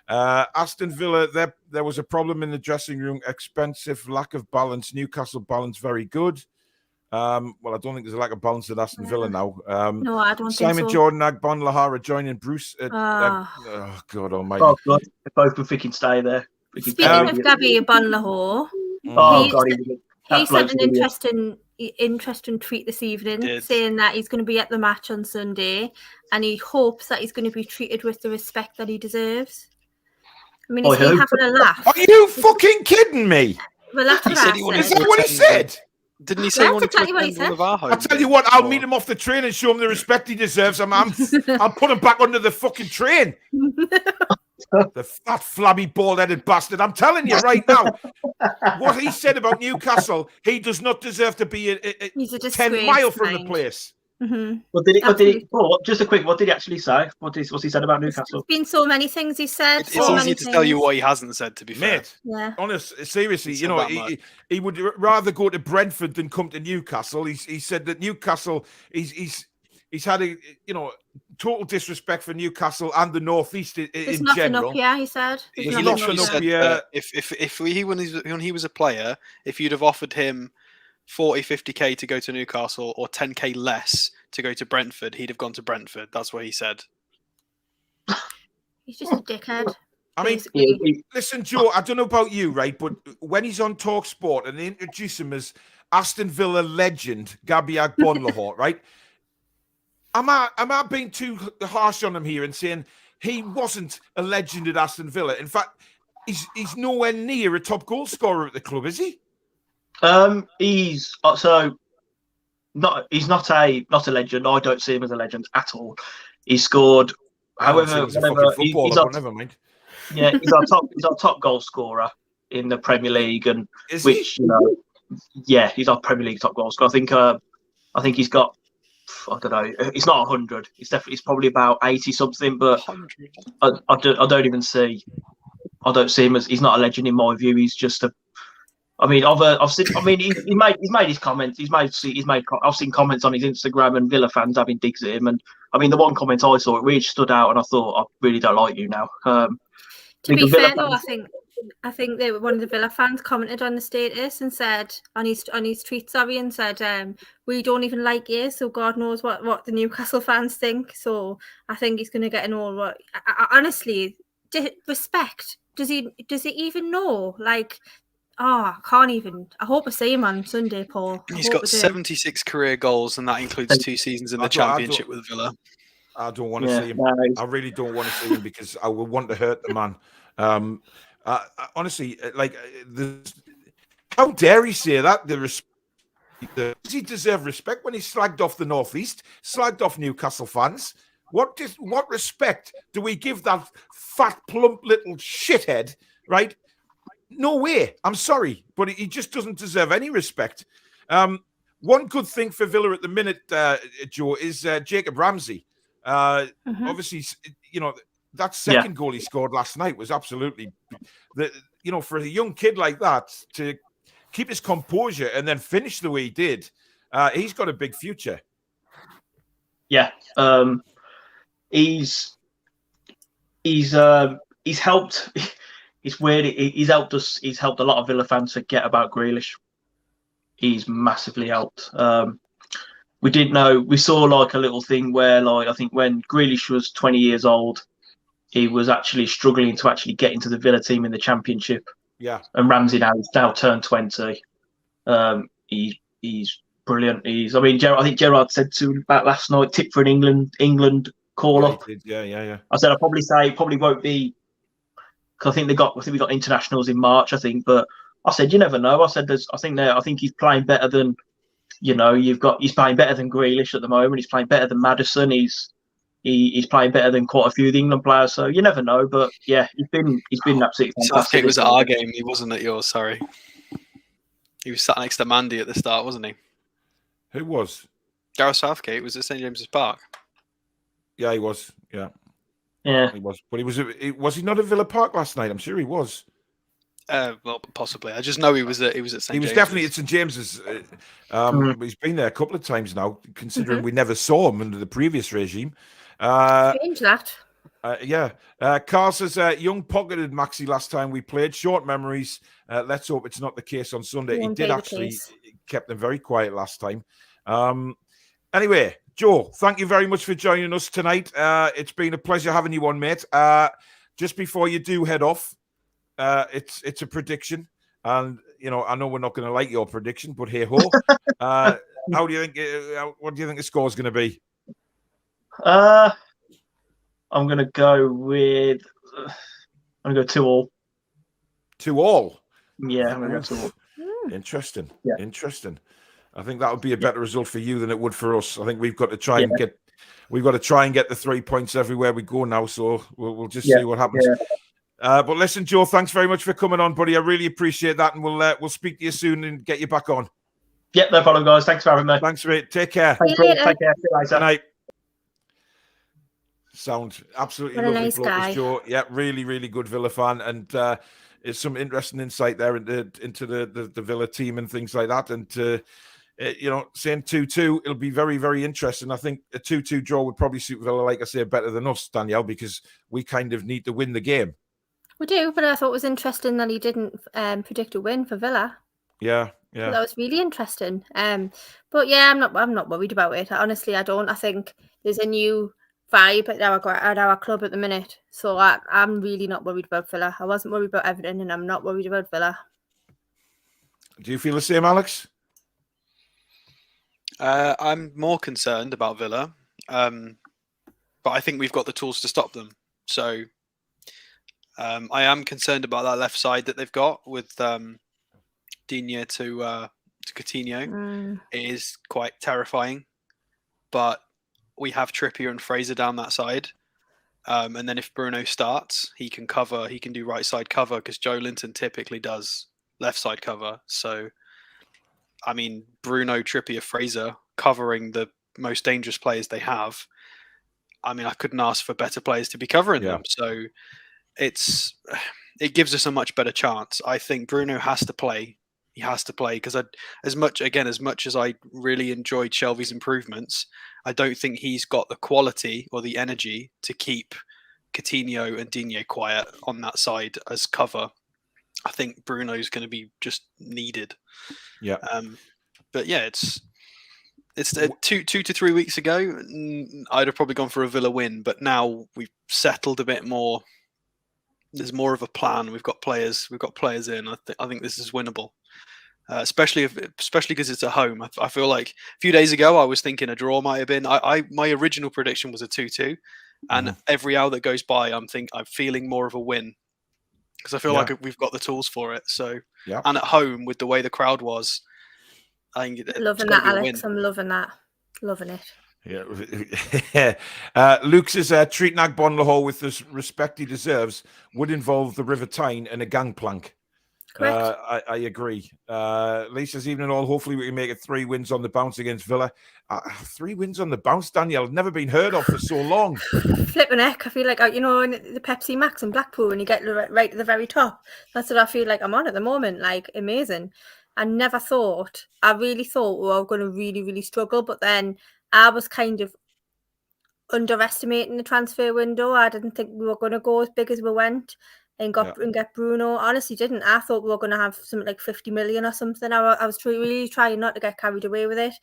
Aston Villa, there was a problem in the dressing room. Expensive, lack of balance. Newcastle balance very good. Well, I don't think there's a lack of balance at Aston Villa now. No, I don't Simon think so. Jordan, Agbon Lahara joining Bruce. Oh, God almighty. Oh, God. They both would freaking stay there. Speaking of Gabby Bonlahor, he sent an interesting tweet this evening saying that he's going to be at the match on Sunday and he hopes that he's going to be treated with the respect that he deserves. I mean, is he having a laugh? Are you fucking kidding me? Well, that's what I said. Is that what he said? Didn't he say he wanted to exactly what he attend said. one of our homes? I'll tell you what, I'll meet him off the train and show him the respect he deserves. I'll put him back under the fucking train. The fat, flabby, bald-headed bastard. I'm telling you right now, what he said about Newcastle, he does not deserve to be He's a 10 miles from the place. Mm-hmm. What did he? Just a quick. What did he actually say? What's he said about Newcastle? There's been so many things he said. It's easy to tell you what he hasn't said, to be fair. Mate, yeah. honest, seriously, he would rather go to Brentford than come to Newcastle. He said that Newcastle, he's had a total disrespect for Newcastle and the Northeast in general. Up, yeah, he said. He said if when he was a player, if you'd have offered him 40, 50k to go to Newcastle or 10k less to go to Brentford, he'd have gone to Brentford. That's what he said. He's just a dickhead. I mean, listen, Joe, I don't know about you, right? But when he's on Talk Sport and they introduce him as Aston Villa legend, Gabby Agbonlahor, right? Am I being too harsh on him here and saying he wasn't a legend at Aston Villa? In fact, he's nowhere near a top goal scorer at the club, is he? He's not a legend. I don't see him as a legend at all. He scored, however, never mind. Yeah, he's our top goal scorer in the Premier League, and he's our Premier League top goal scorer. I think he's got, I don't know, it's not 100. It's probably about 80 something, but I don't see him as, he's not a legend in my view. He's just a, I've seen. He made his comments. I've seen comments on his Instagram and Villa fans having digs at him. And I mean, the one comment I saw, it really stood out, and I thought, I really don't like you now. To be fair, though, I think one of the Villa fans commented on the status and said on his tweet, and said, "We don't even like you, so God knows what the Newcastle fans think." So I think he's going to get an all right. Honestly, respect. Does he even know? Like. I can't even. I hope I see him on Sunday, Paul. He's got 76 carear goals, and that includes 2 seasons in the Championship with Villa. I don't want to see him. I really don't want to see him because I would want to hurt the man. Honestly, how dare he say that? Does he deserve respect when he slagged off the Northeast, slagged off Newcastle fans? What respect do we give that fat, plump little shithead, right? No way. I'm sorry, but he just doesn't deserve any respect. One good thing for Villa at the minute, Joe, is Jacob Ramsey. Obviously, that second goal he scored last night was absolutely, for a young kid like that to keep his composure and then finish the way he did. He's got a big future. Yeah, he's helped. It's weird. He's helped us. He's helped a lot of Villa fans forget about Grealish. He's massively helped. We didn't know. We saw like a little thing where, like, I think when Grealish was 20 years old, he was actually struggling to actually get into the Villa team in the Championship. Yeah. And Ramsey now turned 20. He's brilliant. I think Gerrard said to him about last night, tip for an England call up. Yeah. I said I'd probably say it probably won't be. Cause I think we got internationals in March, I think, but I said you never know. I said I think he's playing better than, he's playing better than Grealish at the moment. He's playing better than Maddison. he's playing better than quite a few of the England players. So you never know. But yeah, he's been absolutely fantastic. Southgate was at our game. He wasn't at yours. Sorry, he was sat next to Mandy at the start, wasn't he? Who was? Gareth Southgate was at St James's Park. Yeah, he was. Yeah, he was. But was he not at Villa Park last night? I'm sure he was. Well, possibly. I just know he was at St. James's. He was definitely at St James's. He's been there a couple of times now, considering we never saw him under the previous regime. Strange that. Yeah. Carl says, young pocketed Maxi last time we played. Short memories. Let's hope it's not the case on Sunday. He did actually kept them very quiet last time. Anyway, Joe, thank you very much for joining us tonight. It's been a pleasure having you on, mate. Just before you do head off, it's a prediction, and I know we're not going to like your prediction, but hey ho, how do you think? What do you think the score is going to be? I'm going to go with. I'm going to go 2-2. 2-2. Yeah, I'm going to go 2-2. Interesting. Yeah. Interesting. I think that would be a better result for you than it would for us. I think we've got to try and get the 3 points everywhere we go now. So we'll just see what happens. Yeah. But listen, Joe, thanks very much for coming on, buddy. I really appreciate that, and we'll speak to you soon and get you back on. Yep, no problem, guys. Thanks for having me. Thanks for it. Take care. Thanks, bro. Take care. See you later. Good night. Sound absolutely lovely, nice guy. Joe. Yeah, really, really good Villa fan, and it's some interesting insight there into the Villa team and things like that. And saying 2-2, it'll be very, very interesting. I think a 2-2 draw would probably suit Villa, like I say, better than us, Danielle, because we kind of need to win the game. We do, but I thought it was interesting that he didn't predict a win for Villa. Yeah. So that was really interesting. But yeah, I'm not worried about it. Honestly, I don't. I think there's a new vibe at our club at the minute. So I'm really not worried about Villa. I wasn't worried about Everton, and I'm not worried about Villa. Do you feel the same, Alex? I'm more concerned about Villa, but I think we've got the tools to stop them. So I am concerned about that left side that they've got with Digne to Coutinho. It is quite terrifying, but we have Trippier and Fraser down that side. And then if Bruno starts, he can do right side cover, because Joe Linton typically does left side cover. So, I mean, Bruno, Trippier, Fraser covering the most dangerous players they have. I mean, I couldn't ask for better players to be covering them. So it gives us a much better chance. I think Bruno has to play. He has to play, because as much as I really enjoyed Shelvey's improvements, I don't think he's got the quality or the energy to keep Coutinho and Digne quiet on that side as cover. I think Bruno's going to be just needed. Yeah. But yeah, it's 2 to 3 weeks ago, I'd have probably gone for a Villa win, but now we've settled a bit more. There's more of a plan. We've got players in. I think this is winnable. Especially because it's at home. I feel like a few days ago I was thinking a draw might have been. My original prediction was a 2-2, and every hour that goes by, I'm feeling more of a win, because I feel like we've got the tools for it. So and at home with the way the crowd was, I think loving that, Alex. I'm loving that, loving it. Yeah. Luke says treating Agbon Lahore with the respect he deserves would involve the River Tyne and a gangplank. I agree. Lisa's evening all. Hopefully we can make it 3 wins on the bounce against Villa. 3 wins on the bounce, Danielle. Never been heard of for so long. Flipping heck. I feel like, in the Pepsi Max in Blackpool, when you get right to the very top, that's what I feel like I'm on at the moment. Like, amazing. I really thought we were going to really, really struggle, but then I was kind of underestimating the transfer window. I didn't think we were going to go as big as we went and get Bruno. Honestly, didn't. I thought we were going to have something like 50 million or something. I was really trying not to get carried away with it.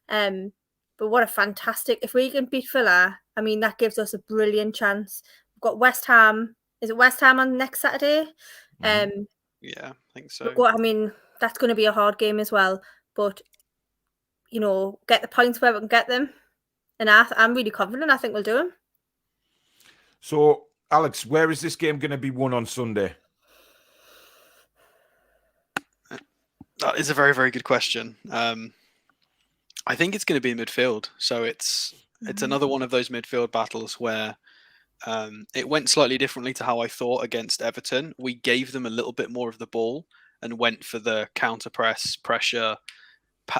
But what a fantastic... If we can beat Villa, I mean, that gives us a brilliant chance. We've got West Ham. Is it West Ham on next Saturday? Yeah, I think so. I mean, that's going to be a hard game as well. But, get the points where we can get them. And I'm really confident. I think we'll do them. So, Alex, where is this game going to be won on Sunday? That is a very, very good question. I think it's going to be in midfield. So it's It's another one of those midfield battles where it went slightly differently to how I thought against Everton. We gave them a little bit more of the ball and went for the counter pressure,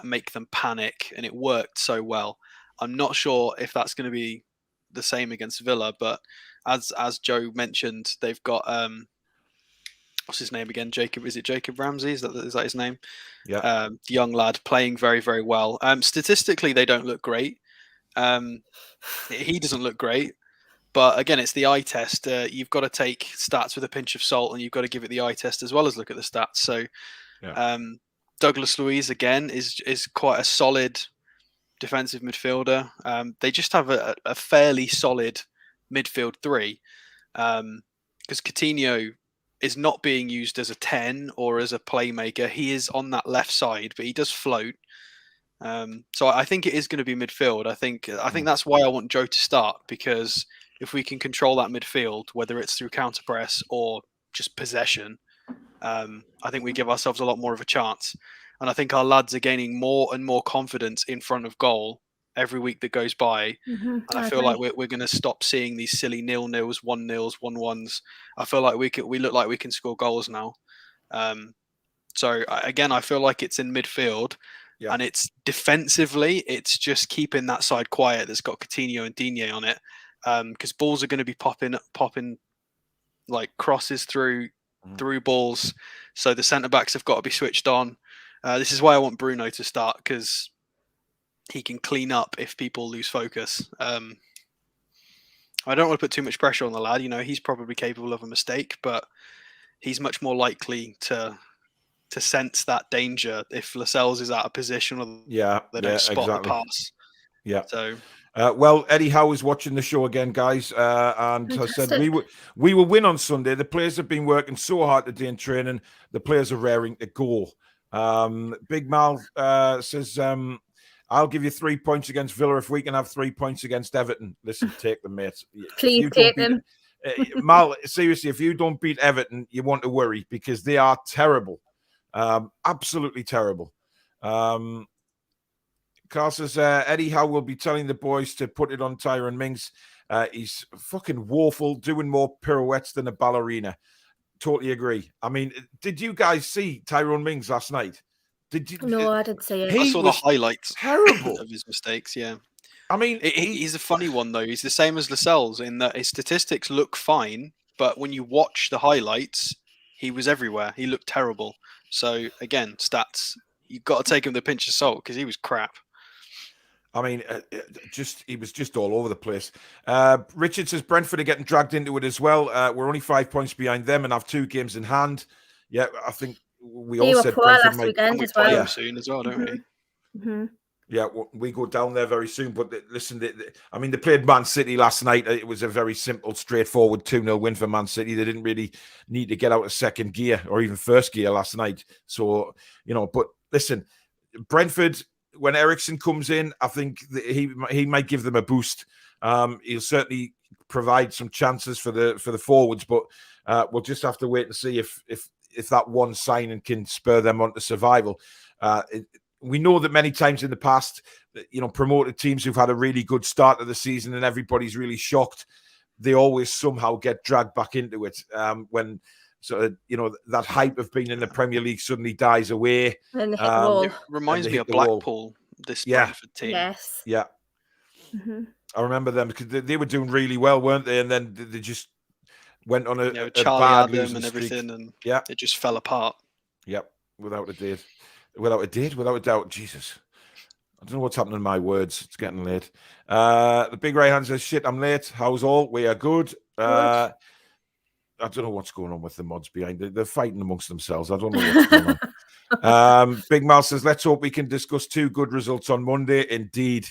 make them panic, and it worked so well. I'm not sure if that's going to be the same against Villa, but as Joe mentioned, they've got what's his name again? Jacob? Is it Jacob Ramsey? Is that his name? Yeah. The young lad playing very, very well. Statistically, they don't look great. He doesn't look great. But again, it's the eye test. You've got to take stats with a pinch of salt, and you've got to give it the eye test as well as look at the stats. So, Douglas Luiz again is quite a solid defensive midfielder. They just have a fairly solid midfield three, because Coutinho is not being used as a 10 or as a playmaker. He is on that left side, but he does float. So I think it is going to be midfield. I think that's why I want Joe to start, because if we can control that midfield, whether it's through counter press or just possession, I think we give ourselves a lot more of a chance. And I think our lads are gaining more and more confidence in front of goal every week that goes by. And I feel like we're going to stop seeing these silly 0-0s, 1-0s, 1-1s. I feel like we look like we can score goals now. So again, I feel like it's in midfield. Yeah. And it's defensively, it's just keeping that side quiet that's got Coutinho and Digne on it. Because balls are going to be popping like crosses through balls. So the centre-backs have got to be switched on. This is why I want Bruno to start, because he can clean up if people lose focus. I don't want to put too much pressure on the lad. He's probably capable of a mistake, but he's much more likely to sense that danger if Lascelles is out of position or they don't spot the pass. Yeah. So, well, Eddie Howe is watching the show again, guys, and has said we will win on Sunday. The players have been working so hard today in training. The players are raring to go. Big Mal says, I'll give you 3 points against Villa if we can have 3 points against Everton. Listen, take them, mate. Please take them. Mal, seriously, if you don't beat Everton, you want to worry, because they are terrible. Absolutely terrible. Carl says, Eddie Howe will be telling the boys to put it on Tyrone Mings. He's fucking woeful, doing more pirouettes than a ballerina. Totally agree. I mean, did you guys see Tyrone Mings last night? Did you? No, I didn't see it. I saw the highlights. Terrible of his mistakes. Yeah. I mean, he's a funny one though. He's the same as Lascelles in that his statistics look fine, but when you watch the highlights, he was everywhere. He looked terrible. So again, stats. You've got to take him with a pinch of salt, because he was crap. I mean, he was just all over the place. Richard says Brentford are getting dragged into it as well. We're only 5 points behind them and have 2 games in hand. Yeah, I think we all said Brentford might play them soon as well, don't we? Mm-hmm. Yeah, we go down there very soon. But listen, I mean, they played Man City last night. It was a very simple, straightforward 2-0 win for Man City. They didn't really need to get out of second gear or even first gear last night. So, but listen, Brentford, when Ericsson comes in, I think he might give them a boost. He'll certainly provide some chances for the forwards, but we'll just have to wait and see if that one signing can spur them on to survival. We know that many times in the past, promoted teams who've had a really good start of the season and everybody's really shocked, they always somehow get dragged back into it when that hype of being in the Premier League suddenly dies away. It reminds me of Blackpool, this Brentford team. Yes. Yeah. Mm-hmm. I remember them because they were doing really well, weren't they? And then they just went on a Charlie bad Adam losing and streak. everything, and it just fell apart. Yep, without a doubt. Jesus. I don't know what's happening to my words. It's getting late. The big right hand says, shit, I'm late. How's all? We are good. I don't know what's going on with the mods behind it. They're fighting amongst themselves. I don't know what's going on. Big Mal says, let's hope we can discuss 2 good results on Monday. Indeed.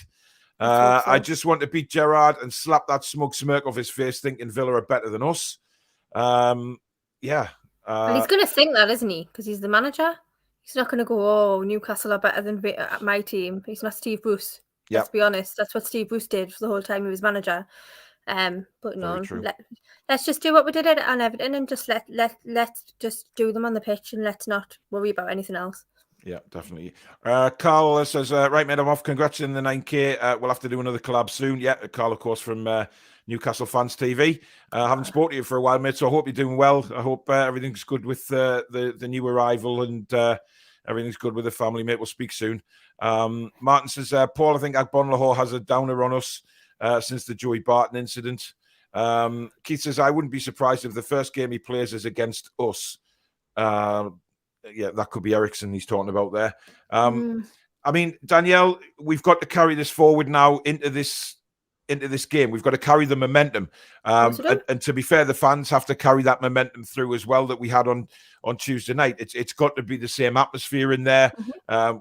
I just want to beat Gerrard and slap that smug smirk off his face thinking Villa are better than us. Well, he's going to think that, isn't he? Because he's the manager. He's not going to go, oh, Newcastle are better than my team. He's not Steve Bruce. Let's be honest. That's what Steve Bruce did for the whole time he was manager. But no, let's just do what we did on Everton and just let's just do them on the pitch and let's not worry about anything else. Yeah, definitely. Carl says, right, mate, I'm off. Congrats in the 9K. We'll have to do another collab soon. Yeah, Carl, of course, from Newcastle Fans TV. I haven't spoken to you for a while, mate, so I hope you're doing well. I hope everything's good with the new arrival and everything's good with the family, mate. We'll speak soon. Martin says, Paul, I think Agbonlahor has a downer on us since the Joey Barton incident. Keith says, I wouldn't be surprised if the first game he plays is against us. Yeah, that could be Ericsson he's talking about there. I mean, Danielle, we've got to carry this forward now into this game. We've got to carry the momentum. And to be fair, the fans have to carry that momentum through as well that we had on Tuesday night. It's got to be the same atmosphere in there.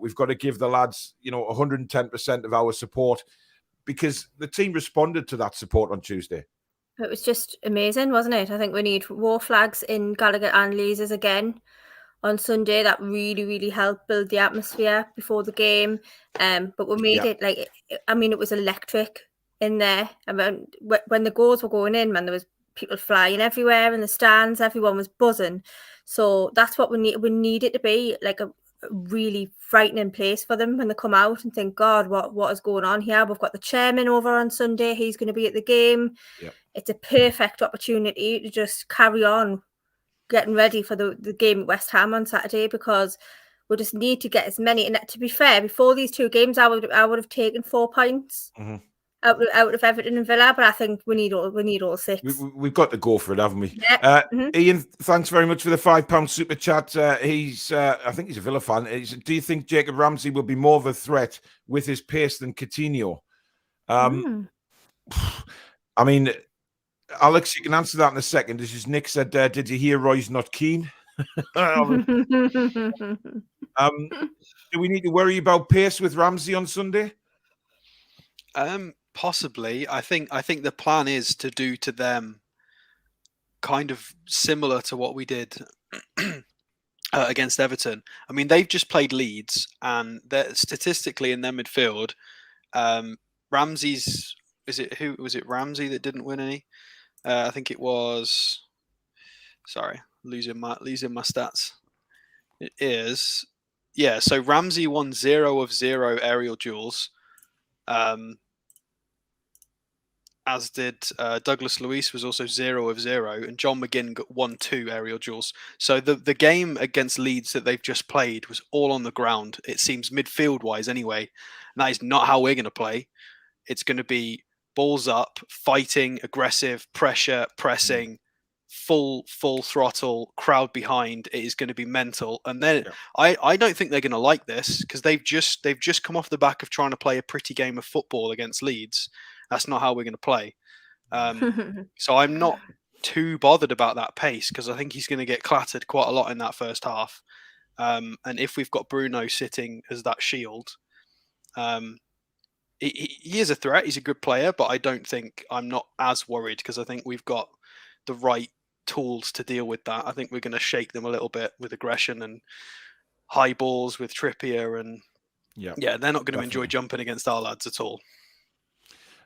We've got to give the lads, 110% of our support because the team responded to that support on Tuesday. It was just amazing, wasn't it? I think we need war flags in Gallagher and lasers again on Sunday. That really, really helped build the atmosphere before the game. But we made it it was electric in there. I mean, when the goals were going in, man, there was people flying everywhere in the stands. Everyone was buzzing. So that's what we need. We need it to be like a really frightening place for them when they come out and think, God, what is going on here? We've got the chairman over on Sunday. He's going to be at the game. Yep. It's a perfect opportunity to just carry on getting ready for the game at West Ham on Saturday because we just need to get as many. And to be fair, before these two games, I would have taken 4 points out of Everton and Villa, but I think we need all 6. We've got to go for it, haven't we? Yeah. Ian, thanks very much for the £5 super chat. I think he's a Villa fan. Do you think Jacob Ramsey will be more of a threat with his pace than Coutinho? I mean, Alex, you can answer that in a second. This is Nick said, did you hear Roy's not keen? Do we need to worry about pace with Ramsey on Sunday? Possibly. I think the plan is to do to them kind of similar to what we did against Everton. I mean, they've just played Leeds, and they're statistically in their midfield. Ramsey's who was it? Ramsey that didn't win any. I think it was. Sorry, losing my stats. It is, yeah. So Ramsey won 0 of 0 aerial duels, as did Douglas Luiz was also 0 of 0, and John McGinn won 2 aerial duels. So the game against Leeds that they've just played was all on the ground. It seems midfield wise anyway, and that is not how we're going to play. It's going to be balls up, fighting, aggressive, pressure, pressing, full throttle, crowd behind. It is going to be mental. And then I don't think they're going to like this because they've just come off the back of trying to play a pretty game of football against Leeds. That's not how we're going to play. So I'm not too bothered about that pace because I think he's going to get clattered quite a lot in that first half. And if we've got Bruno sitting as that shield, he is a threat. He's a good player, but I'm not as worried because I think we've got the right tools to deal with that. I think we're going to shake them a little bit with aggression and high balls with Trippier, and they're not going to enjoy jumping against our lads at all.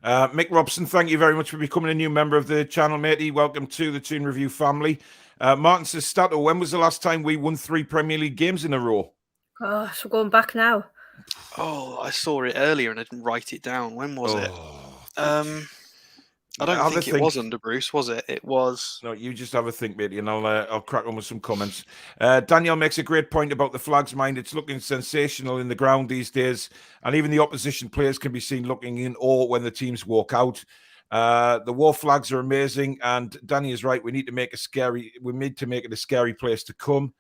Mick Robson, thank you very much for becoming a new member of the channel, matey. Welcome to the Toon Review family. Martin says, Stato, when was the last time we won 3 Premier League games in a row? Gosh, we're going back now. Oh, I saw it earlier and I didn't write it down. When was it? I don't think it was under Bruce, was it? It was. No, you just have a think, matey, and I'll crack on with some comments. Danielle makes a great point about the flags, mind. It's looking sensational in the ground these days, and even the opposition players can be seen looking in awe when the teams walk out. The war flags are amazing, and Danny is right. We need to make it a scary place to come.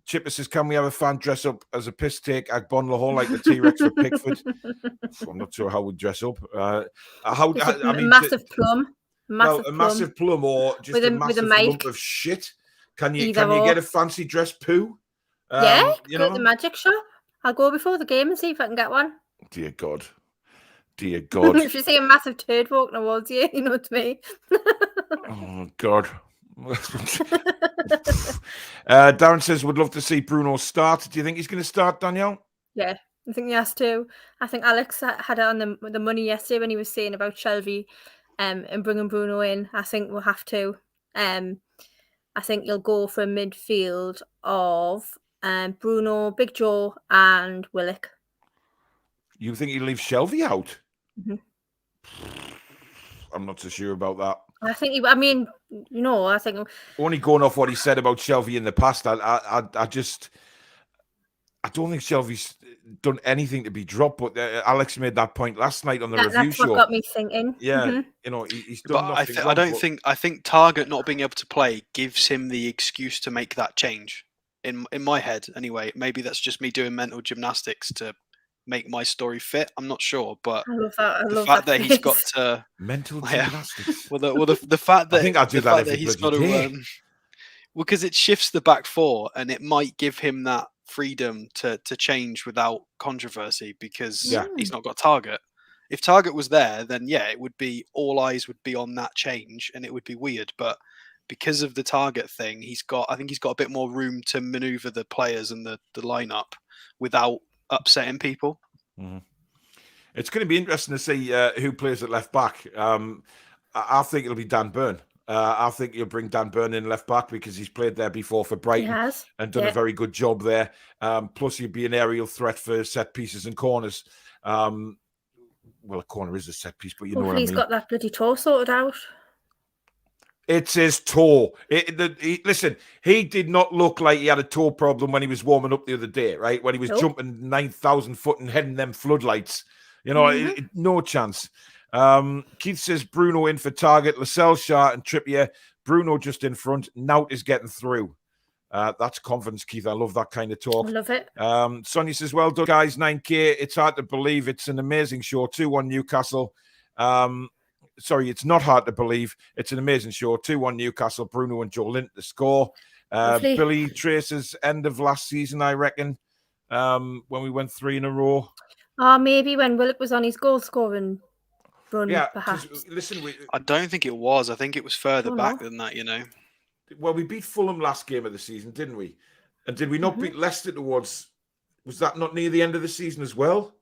Chipper says, can we have a fan dress up as a piss take Agbonlahor like the T-Rex for Pickford? I'm not sure how we'd dress up. Massive plum. A massive plum or just a massive lump of shit. Can you get a fancy dress poo? Go to the magic shop. I'll go before the game and see if I can get one. Dear God. If you see a massive turd walking towards you, you know it's me. Oh, God. Darren says, would love to see Bruno start. Do you think he's going to start, Danielle? Yeah, I think he has to. I think Alex had it on the money yesterday when he was saying about Shelby and bringing Bruno in. I think we'll have to. I think you'll go for a midfield of Bruno, Big Joe, and Willock. You think he'd leave Shelvey out? Mhm. I'm not so sure about that. I think. I mean, I think only going off what he said about Shelvey in the past. I don't think Shelvey's done anything to be dropped. But Alex made that point last night on the review that's show. what got me thinking. Yeah, he's done nothing wrong. I think Target not being able to play gives him the excuse to make that change. In my head, anyway. Maybe that's just me doing mental gymnastics to make my story fit. I'm not sure, but I love that. the fact that he's got to mental gymnastics. Well, the fact that I think I do that every he's bloody got day. to because it shifts the back four, and it might give him that freedom to change without controversy because he's not got Target. If Target was there, then it would be all eyes would be on that change, and it would be weird. But because of the Target thing, I think he's got a bit more room to maneuver the players and the lineup without upsetting people. Mm-hmm. It's going to be interesting to see who plays at left back. I think it'll be Dan Burn. I think you'll bring Dan Burn in left back because he's played there before for Brighton and done a very good job there. Plus, he'd be an aerial threat for set pieces and corners. Well, a corner is a set piece, but you know what I mean. He's got that bloody toe sorted out. It's his toe. Listen, he did not look like he had a toe problem when he was warming up the other day, right? When he was jumping 9,000 foot and heading them floodlights. No chance. Keith says Bruno in for Target, Lascelles, Shah and Trippier. Bruno just in front. Nout is getting through. That's confidence, Keith. I love that kind of talk. I love it. Sonia says, well done, guys. 9K. It's hard to believe. It's an amazing show. 2-1 Newcastle. Sorry, it's not hard to believe. It's an amazing show. 2-1 Newcastle. Bruno and Joe Lint to score. Billy Trace's end of last season, I reckon, when we went 3 in a row. Maybe when Willock was on his goal scoring run, perhaps. Listen, I don't think it was. I think it was further back than that, Well, we beat Fulham last game of the season, didn't we? And did we not beat Leicester towards... Was that not near the end of the season as well?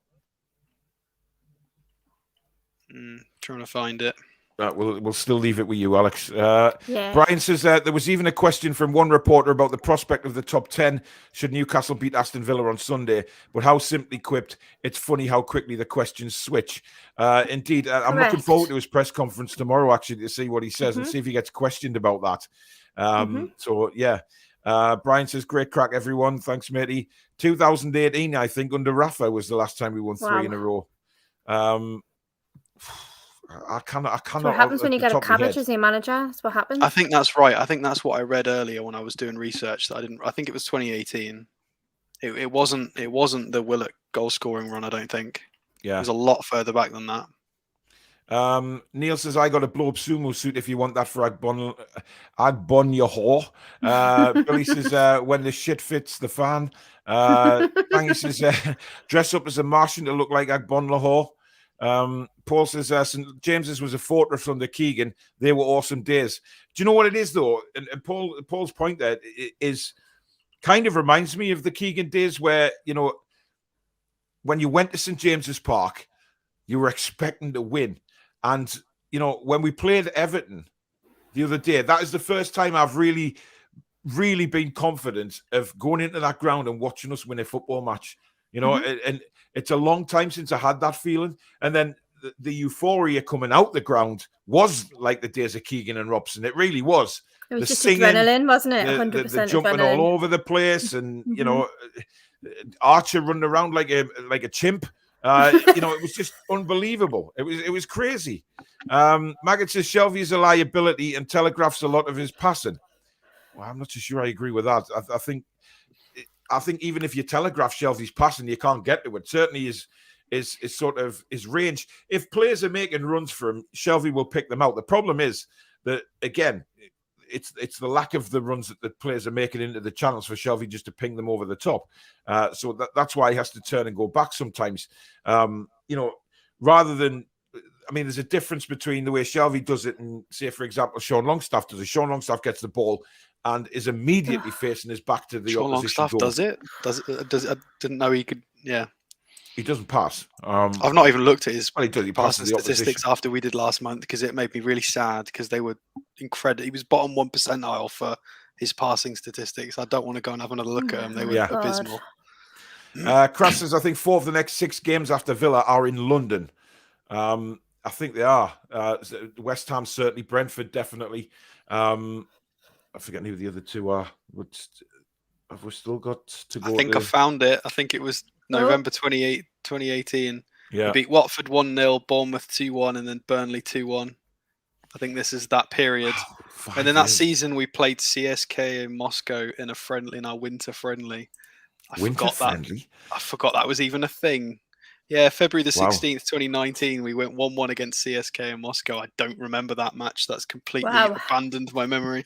Trying to find it. We'll still leave it with you, Alex. Brian says there was even a question from one reporter about the prospect of the top 10 should Newcastle beat Aston Villa on Sunday. But how simply quipped, it's funny how quickly the questions switch. Indeed, I'm looking forward to his press conference tomorrow, actually, to see what he says and see if he gets questioned about that. So, Brian says, great crack, everyone. Thanks, matey. 2018, I think, under Rafa was the last time we won 3 in a row. I cannot. That's what happens when you get a cabbage as your manager. That's what happens. I think that's right. I think that's what I read earlier when I was doing research. That I think it was 2018. It wasn't the Willock goal scoring run. I don't think. Yeah, it was a lot further back than that. Neil says, I got a blow up sumo suit if you want that for Agbon your whore. Billy says, when the shit fits the fan. Tangy says, dress up as a Martian to look like Agbon Lahore. Paul says St. James's was a fortress under Keegan. They were awesome days. Do you know what it is, though? And Paul's point there is kind of reminds me of the Keegan days where, when you went to St. James's Park, you were expecting to win. And, when we played Everton the other day, that is the first time I've really, really been confident of going into that ground and watching us win a football match. And it's a long time since I had that feeling. And then the euphoria coming out the ground was like the days of Keegan and Robson. It really was. It was the just singing, adrenaline, wasn't it? 100% the jumping adrenaline. all over the place, and Archer running around like a chimp. It was just unbelievable. It was crazy. Maggot says Shelvey is a liability and telegraphs a lot of his passing. Well, I'm not too sure I agree with that. I think even if you telegraph Shelvey's passing, you can't get to it. Certainly is sort of his range. If players are making runs for him, Shelvey will pick them out. The problem is that, again, it's the lack of the runs that the players are making into the channels for Shelvey just to ping them over the top. So that's why he has to turn and go back sometimes. Rather than, there's a difference between the way Shelvey does it and, say, for example, Sean Longstaff does it. Sean Longstaff gets the ball and is immediately facing his back to the Sean opposition Longstaff goal. Does it? I didn't know he could. Yeah. He doesn't pass. I've not even looked at his He passing statistics after we did last month because it made me really sad because they were incredible. He was bottom 1 percentile for his passing statistics. I don't want to go and have another look at them. They were abysmal. Crass says, I think 4 of the next 6 games after Villa are in London. I think they are. West Ham certainly, Brentford definitely. I forget who the other 2 are. Have we still got to go? I think I found it. I think it was November 28, 2018. Yeah. We beat Watford 1-0, Bournemouth 2-1, and then Burnley 2-1. I think this is that period. And then that season we played CSK in Moscow in our winter friendly. I forgot that was even a thing. Yeah, February the 16th, 2019, we went 1-1 against CSK in Moscow. I don't remember that match. That's completely abandoned my memory.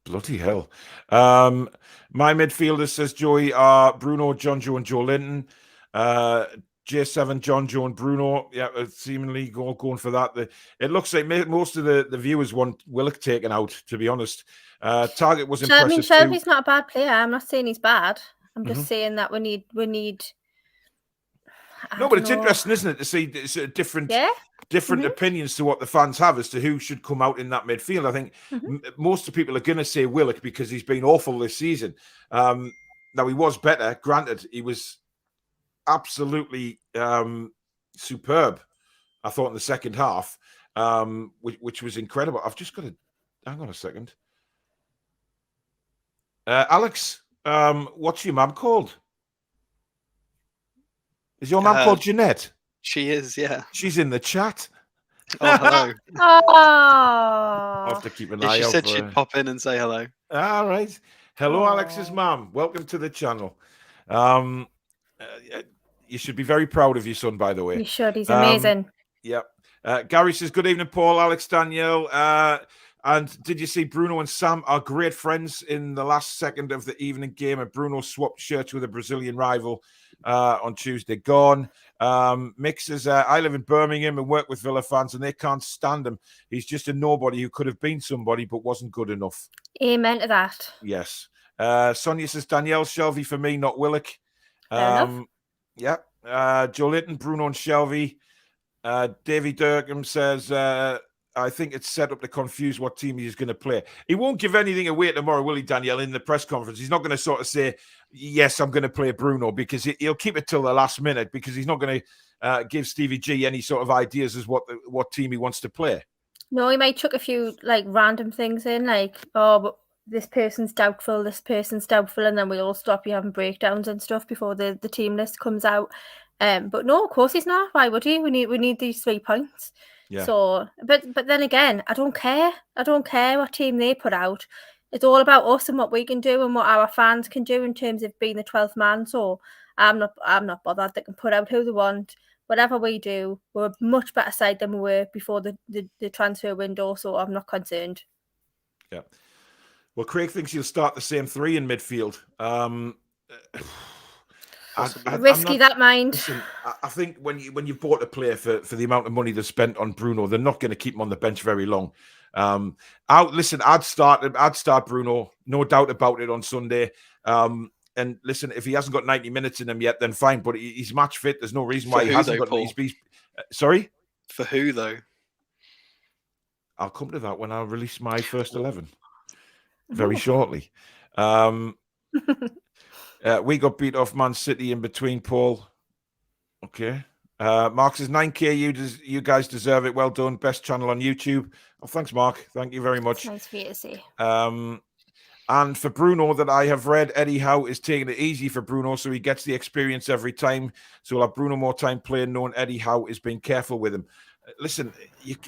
Bloody hell. My midfielders, says Joey, are Bruno, John Joe, and Joe Linton. J7, John Joe, and Bruno. Yeah, seemingly going for that. It looks like most of the viewers want Willock taken out, to be honest. Target was impressive. I mean, Shelby's not a bad player. I'm not saying he's bad. I'm just saying that we need. No, but it's interesting, isn't it, to see different opinions to what the fans have as to who should come out in that midfield. I think most of the people are going to say Willock because he's been awful this season. Now, he was better. Granted, he was absolutely superb, I thought, in the second half, which was incredible. I've just got to... Hang on a second. Alex, what's your mum called? Is your mum called Jeanette? She is, yeah. She's in the chat. Oh, hello. I'll have to keep an eye out. She said she'd pop in and say hello. All right. Hello, Alex's mum. Welcome to the channel. You should be very proud of your son, by the way. You should. He's amazing. Yeah. Gary says, good evening, Paul, Alex, Danielle. And did you see Bruno and Sam are great friends in the last second of the evening game? And Bruno swapped shirts with a Brazilian rival on Tuesday. Gone. Mick says, I live in Birmingham and work with Villa fans, and they can't stand him. He's just a nobody who could have been somebody but wasn't good enough. Amen to that. Yes. Sonia says, Danielle, Shelby for me, not Willock. Yeah. Joe Linton, Bruno and Shelby. Davy Durkham says, I think it's set up to confuse what team he's going to play. He won't give anything away tomorrow, will he, Danielle, in the press conference? He's not going to sort of say, yes, I'm going to play Bruno, because he'll keep it till the last minute, because he's not going to give Stevie G any sort of ideas as what team he wants to play. No, he might chuck a few like random things in, like, oh, but this person's doubtful, and then we'll all stop you having breakdowns and stuff before the team list comes out. But no, of course he's not. Why would he? We need these 3 points. Yeah. So, but then again, I don't care. I don't care what team they put out. It's all about us and what we can do and what our fans can do in terms of being the 12th man. So I'm not bothered. They can put out who they want. Whatever we do, we're a much better side than we were before the transfer window. So I'm not concerned. Yeah. Well, Craig thinks he'll start the same 3 in midfield. Risky that mind. Listen, I think when you've bought a player for the amount of money they spent on Bruno, they're not going to keep him on the bench very long. I'd start Bruno, no doubt about it, on Sunday. And listen, if he hasn't got 90 minutes in him yet, then fine. But he's match fit. There's no reason why he hasn't got. Sorry, for who though? I'll come to that when I release my first 11 very shortly. We got beat off Man City in between, Paul. Okay. Mark says 9K, you guys deserve it. Well done. Best channel on YouTube. Oh, thanks, Mark. Thank you very much. It's nice for you to see. And for Bruno, that I have read, Eddie Howe is taking it easy for Bruno, so he gets the experience every time. So we'll have Bruno more time playing, knowing Eddie Howe is being careful with him. Listen,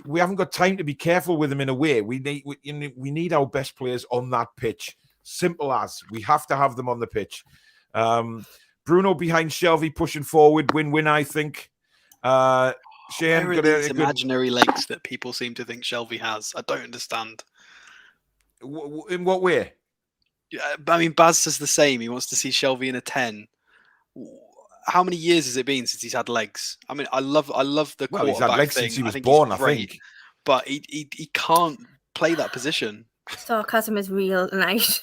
we haven't got time to be careful with him in a way. We need our best players on that pitch. Simple as. We have to have them on the pitch. Bruno behind Shelby pushing forward, win-win, I think. Shane, where are these imaginary legs that people seem to think Shelby has? I don't understand. In what way? I mean, Baz says the same. He wants to see Shelby in a 10. How many years has it been since he's had legs? I mean, I love the quarterback he's had legs thing. Since he was born, I think. But he can't play that position. Sarcasm is real tonight.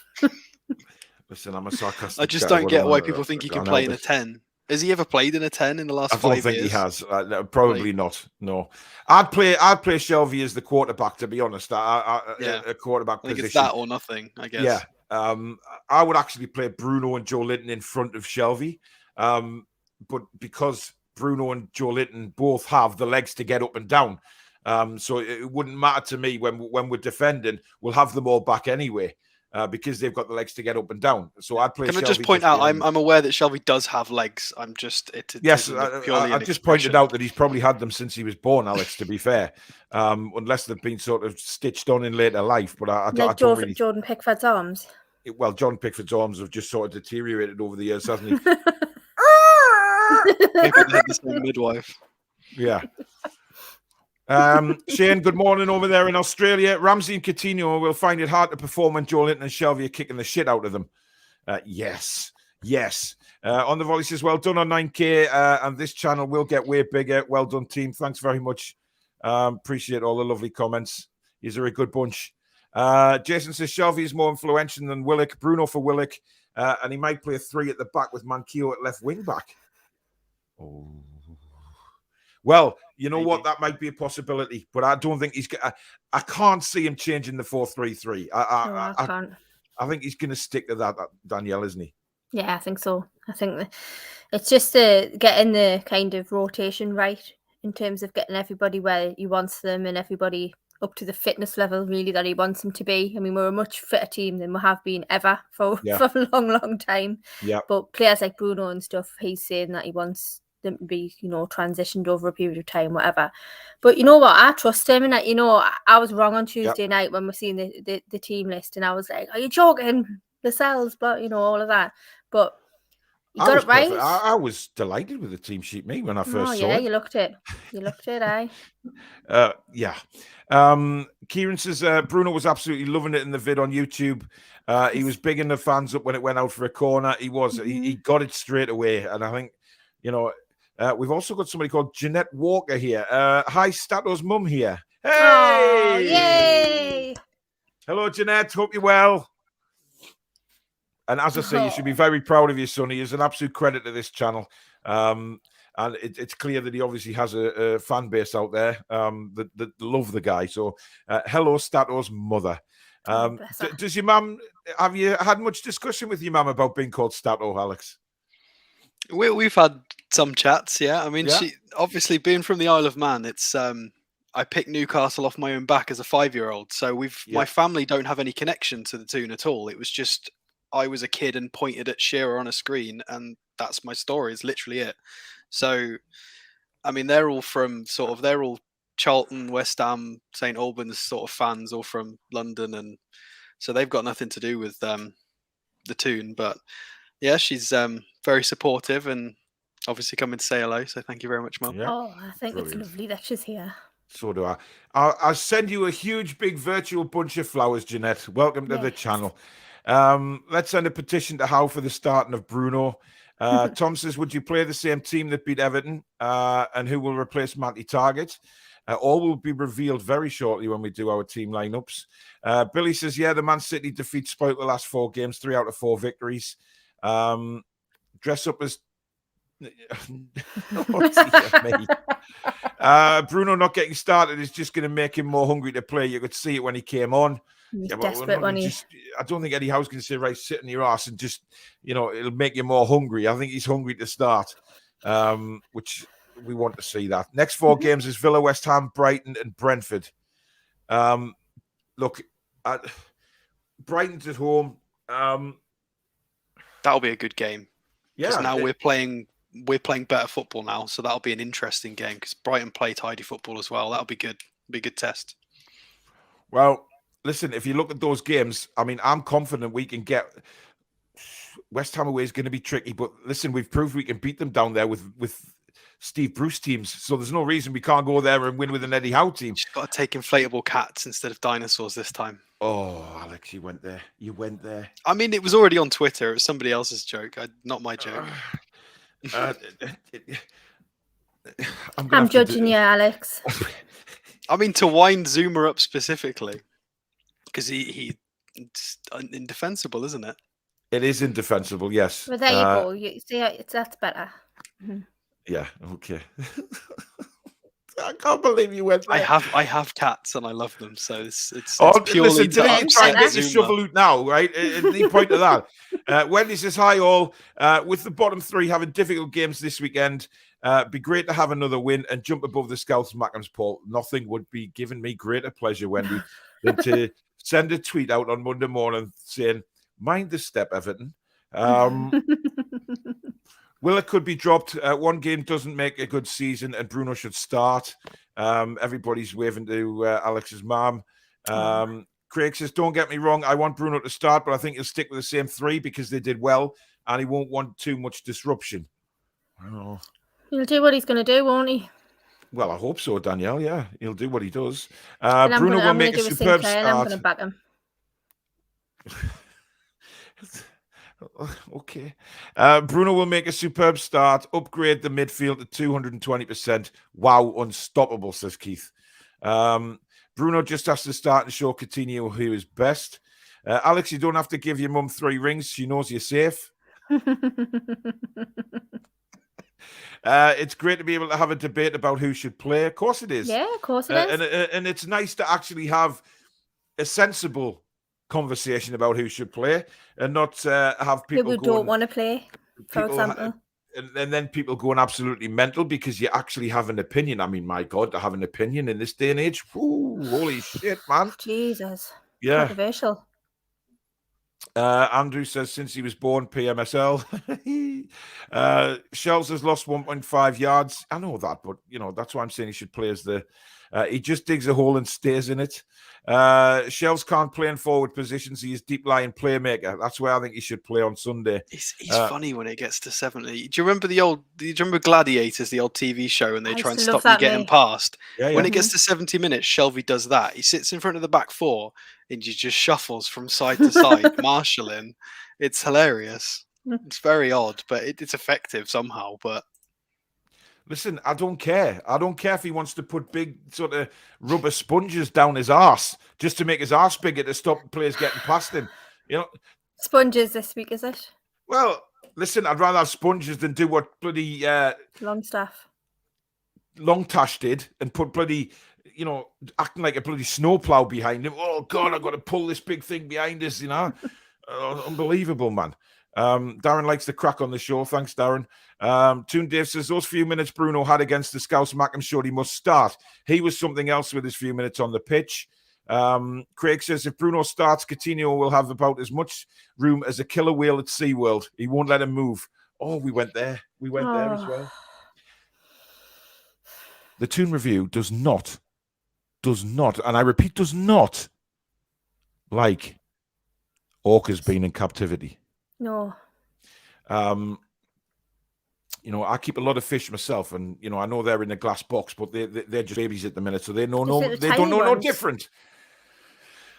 Listen, I'm a sarcastic. I just don't get why people think he can play in a 10. Has he ever played in a 10 in the last 5 years? I don't think he has. Probably not. No, I'd play Shelby as the quarterback. To be honest, a quarterback I think position. it's that or nothing. I guess. Yeah. I would actually play Bruno and Joe Linton in front of Shelby, but because Bruno and Joe Linton both have the legs to get up and down, so it wouldn't matter to me when we're defending. We'll have them all back anyway. Because they've got the legs to get up and down. So I'd play. Can Shelby I just point out? I'm aware that Shelby does have legs. I'm just yes. I just pointed out that he's probably had them since he was born, Alex. To be fair, unless they've been sort of stitched on in later life. But I don't really. Jordan Pickford's arms. Well, John Pickford's arms have just sort of deteriorated over the years, hasn't he? Maybe they had the same midwife. Yeah. Shane, good morning over there in Australia. Ramsey and Coutinho will find it hard to perform when Joe Linton and Shelby are kicking the shit out of them. Yes. On the volley says, well done on 9K, and this channel will get way bigger. Well done, team. Thanks very much. Appreciate all the lovely comments. These are a good bunch. Jason says, Shelby is more influential than Willock. Bruno for Willock, and he might play a 3 at the back with Manquillo at left wing back. Oh. Well, you know what? That might be a possibility, but I don't think he's. I can't see him changing the 4-3-3. I can't. I think he's going to stick to that, Danielle, isn't he? Yeah, I think so. I think it's just getting the kind of rotation right in terms of getting everybody where he wants them and everybody up to the fitness level really that he wants them to be. I mean, we're a much fitter team than we have been ever for a long time. Yeah. But players like Bruno and stuff, he's saying that he wants them to be, transitioned over a period of time, whatever. But you know what? I trust him, and I was wrong on Tuesday night when we're seeing the team list, and I was like, "Are you joking? The cells, but all of that." But you got it right. I was delighted with the team sheet, me, when I first saw it. You looked it. Eh? Yeah. Kieran says Bruno was absolutely loving it in the vid on YouTube. He was bigging the fans up when it went out for a corner. He was. Mm-hmm. He got it straight away, and I think, we've also got somebody called Jeanette Walker here. Hi, Stato's mum here. Hey! Oh, yay! Hello, Jeanette. Hope you're well. And as I say, you should be very proud of your son. He is an absolute credit to this channel. And it's clear that he obviously has a fan base out there that love the guy. So, hello, Stato's mother. Does your mum, have you had much discussion with your mum about being called Stato, Alex? We've had some chats, yeah. I mean, she obviously being from the Isle of Man, it's I picked Newcastle off my own back as a 5-year-old. So my family don't have any connection to the Toon at all. It was just I was a kid and pointed at Shearer on a screen, and that's my story. It's literally it. So, I mean, they're all Charlton, West Ham, St Albans sort of fans, all from London, and so they've got nothing to do with the Toon. But yeah, she's very supportive and obviously coming to say hello. So thank you very much, Mum. Yeah. Oh, I think it's lovely that she's here. So do I. I'll send you a huge, big virtual bunch of flowers, Jeanette. Welcome to the channel. Let's send a petition to Howe for the starting of Bruno. Tom says, would you play the same team that beat Everton? And who will replace Matty Targett? All will be revealed very shortly when we do our team lineups. Billy says, the Man City defeat spoiled the last 4 games, 3 out of 4 victories. Dress up as Bruno not getting started is just going to make him more hungry to play. You could see it when he came on. I don't think Eddie Howe's going to say, right, sit in your ass and just, it'll make you more hungry. I think he's hungry to start, which we want to see that. Next 4 games is Villa, West Ham, Brighton and Brentford. Look, Brighton's at home. That'll be a good game. Yeah. Now we're playing better football now, so that'll be an interesting game because Brighton play tidy football as well. That'll be good. Be a good test. Well, listen, if you look at those games, I mean, I'm confident we can get West Ham away is going to be tricky, but listen, we've proved we can beat them down there with Steve Bruce teams. So there's no reason we can't go there and win with an Eddie Howe team. You've got to take inflatable cats instead of dinosaurs this time. Oh, Alex, you went there. I mean, it was already on Twitter. It was somebody else's joke, not my joke. I'm judging you, Alex. I mean, to wind Zoomer up specifically, because he's indefensible, isn't it? It is indefensible, yes. Well, there you go. You see, that's better. Yeah. Okay. I can't believe you went there. I have cats and I love them, so it's purely listen, to didn't you try and get your Zuma. shovel out now, right? The point of that. Wendy says, hi all. With the bottom three having difficult games this weekend, be great to have another win and jump above the Scouts and Mackems, Paul. Nothing would be giving me greater pleasure, Wendy, than to send a tweet out on Monday morning saying, mind the step, Everton. Willa could be dropped. One game doesn't make a good season, and Bruno should start. Everybody's waving to Alex's mum. Craig says, don't get me wrong, I want Bruno to start, but I think he'll stick with the same three because they did well, and he won't want too much disruption. I don't know. He'll do what he's going to do, won't he? Well, I hope so, Danielle. Yeah, he'll do what he does. And Bruno will I'm make a gonna do superb Sinclair and I'm start. going to back him. Okay. Bruno will make a superb start, upgrade the midfield to 220%. Wow, unstoppable, says Keith. Bruno just has to start and show Coutinho who is best. Alex, you don't have to give your mum 3 rings. She knows you're safe. It's great to be able to have a debate about who should play. Of course it is. Yeah, of course it is. And it's nice to actually have a sensible conversation about who should play and not have people who don't want to play, for example. And then people going absolutely mental because you actually have an opinion. I mean, my God, to have an opinion in this day and age. Ooh, holy shit, man. Jesus. Yeah. Controversial. Andrew says since he was born, PMSL. Shells has lost 1.5 yards. I know that, but that's why I'm saying he should play as the. He just digs a hole and stays in it. Shells can't play in forward positions. He is deep lying playmaker. That's where I think he should play on Sunday. He's funny when it gets to 70. Do you remember Gladiators, the old TV show, and they try and stop you getting past? Yeah, when it gets to 70 minutes, Shelby does that. He sits in front of the back four and he just shuffles from side to side, marshalling. It's hilarious. It's very odd, but it's effective somehow. But listen, I don't care. I don't care if he wants to put big sort of rubber sponges down his arse just to make his arse bigger to stop players getting past him. Sponges this week, is it? Well, listen, I'd rather have sponges than do what bloody Longstaff did and put bloody, acting like a bloody snowplow behind him. Oh God, I've got to pull this big thing behind us. Unbelievable, man. Darren likes the crack on the show. Thanks, Darren. Toon Dave says those few minutes Bruno had against the Scouts, Mackem showed he must start. He was something else with his few minutes on the pitch. Craig says if Bruno starts, Coutinho will have about as much room as a killer whale at SeaWorld. He won't let him move. Oh, we went there. We went there as well. The Toon Review does not, and I repeat, does not like orcas being in captivity. No. I keep a lot of fish myself, and I know they're in a glass box, but they're just babies at the minute, so they don't know no different.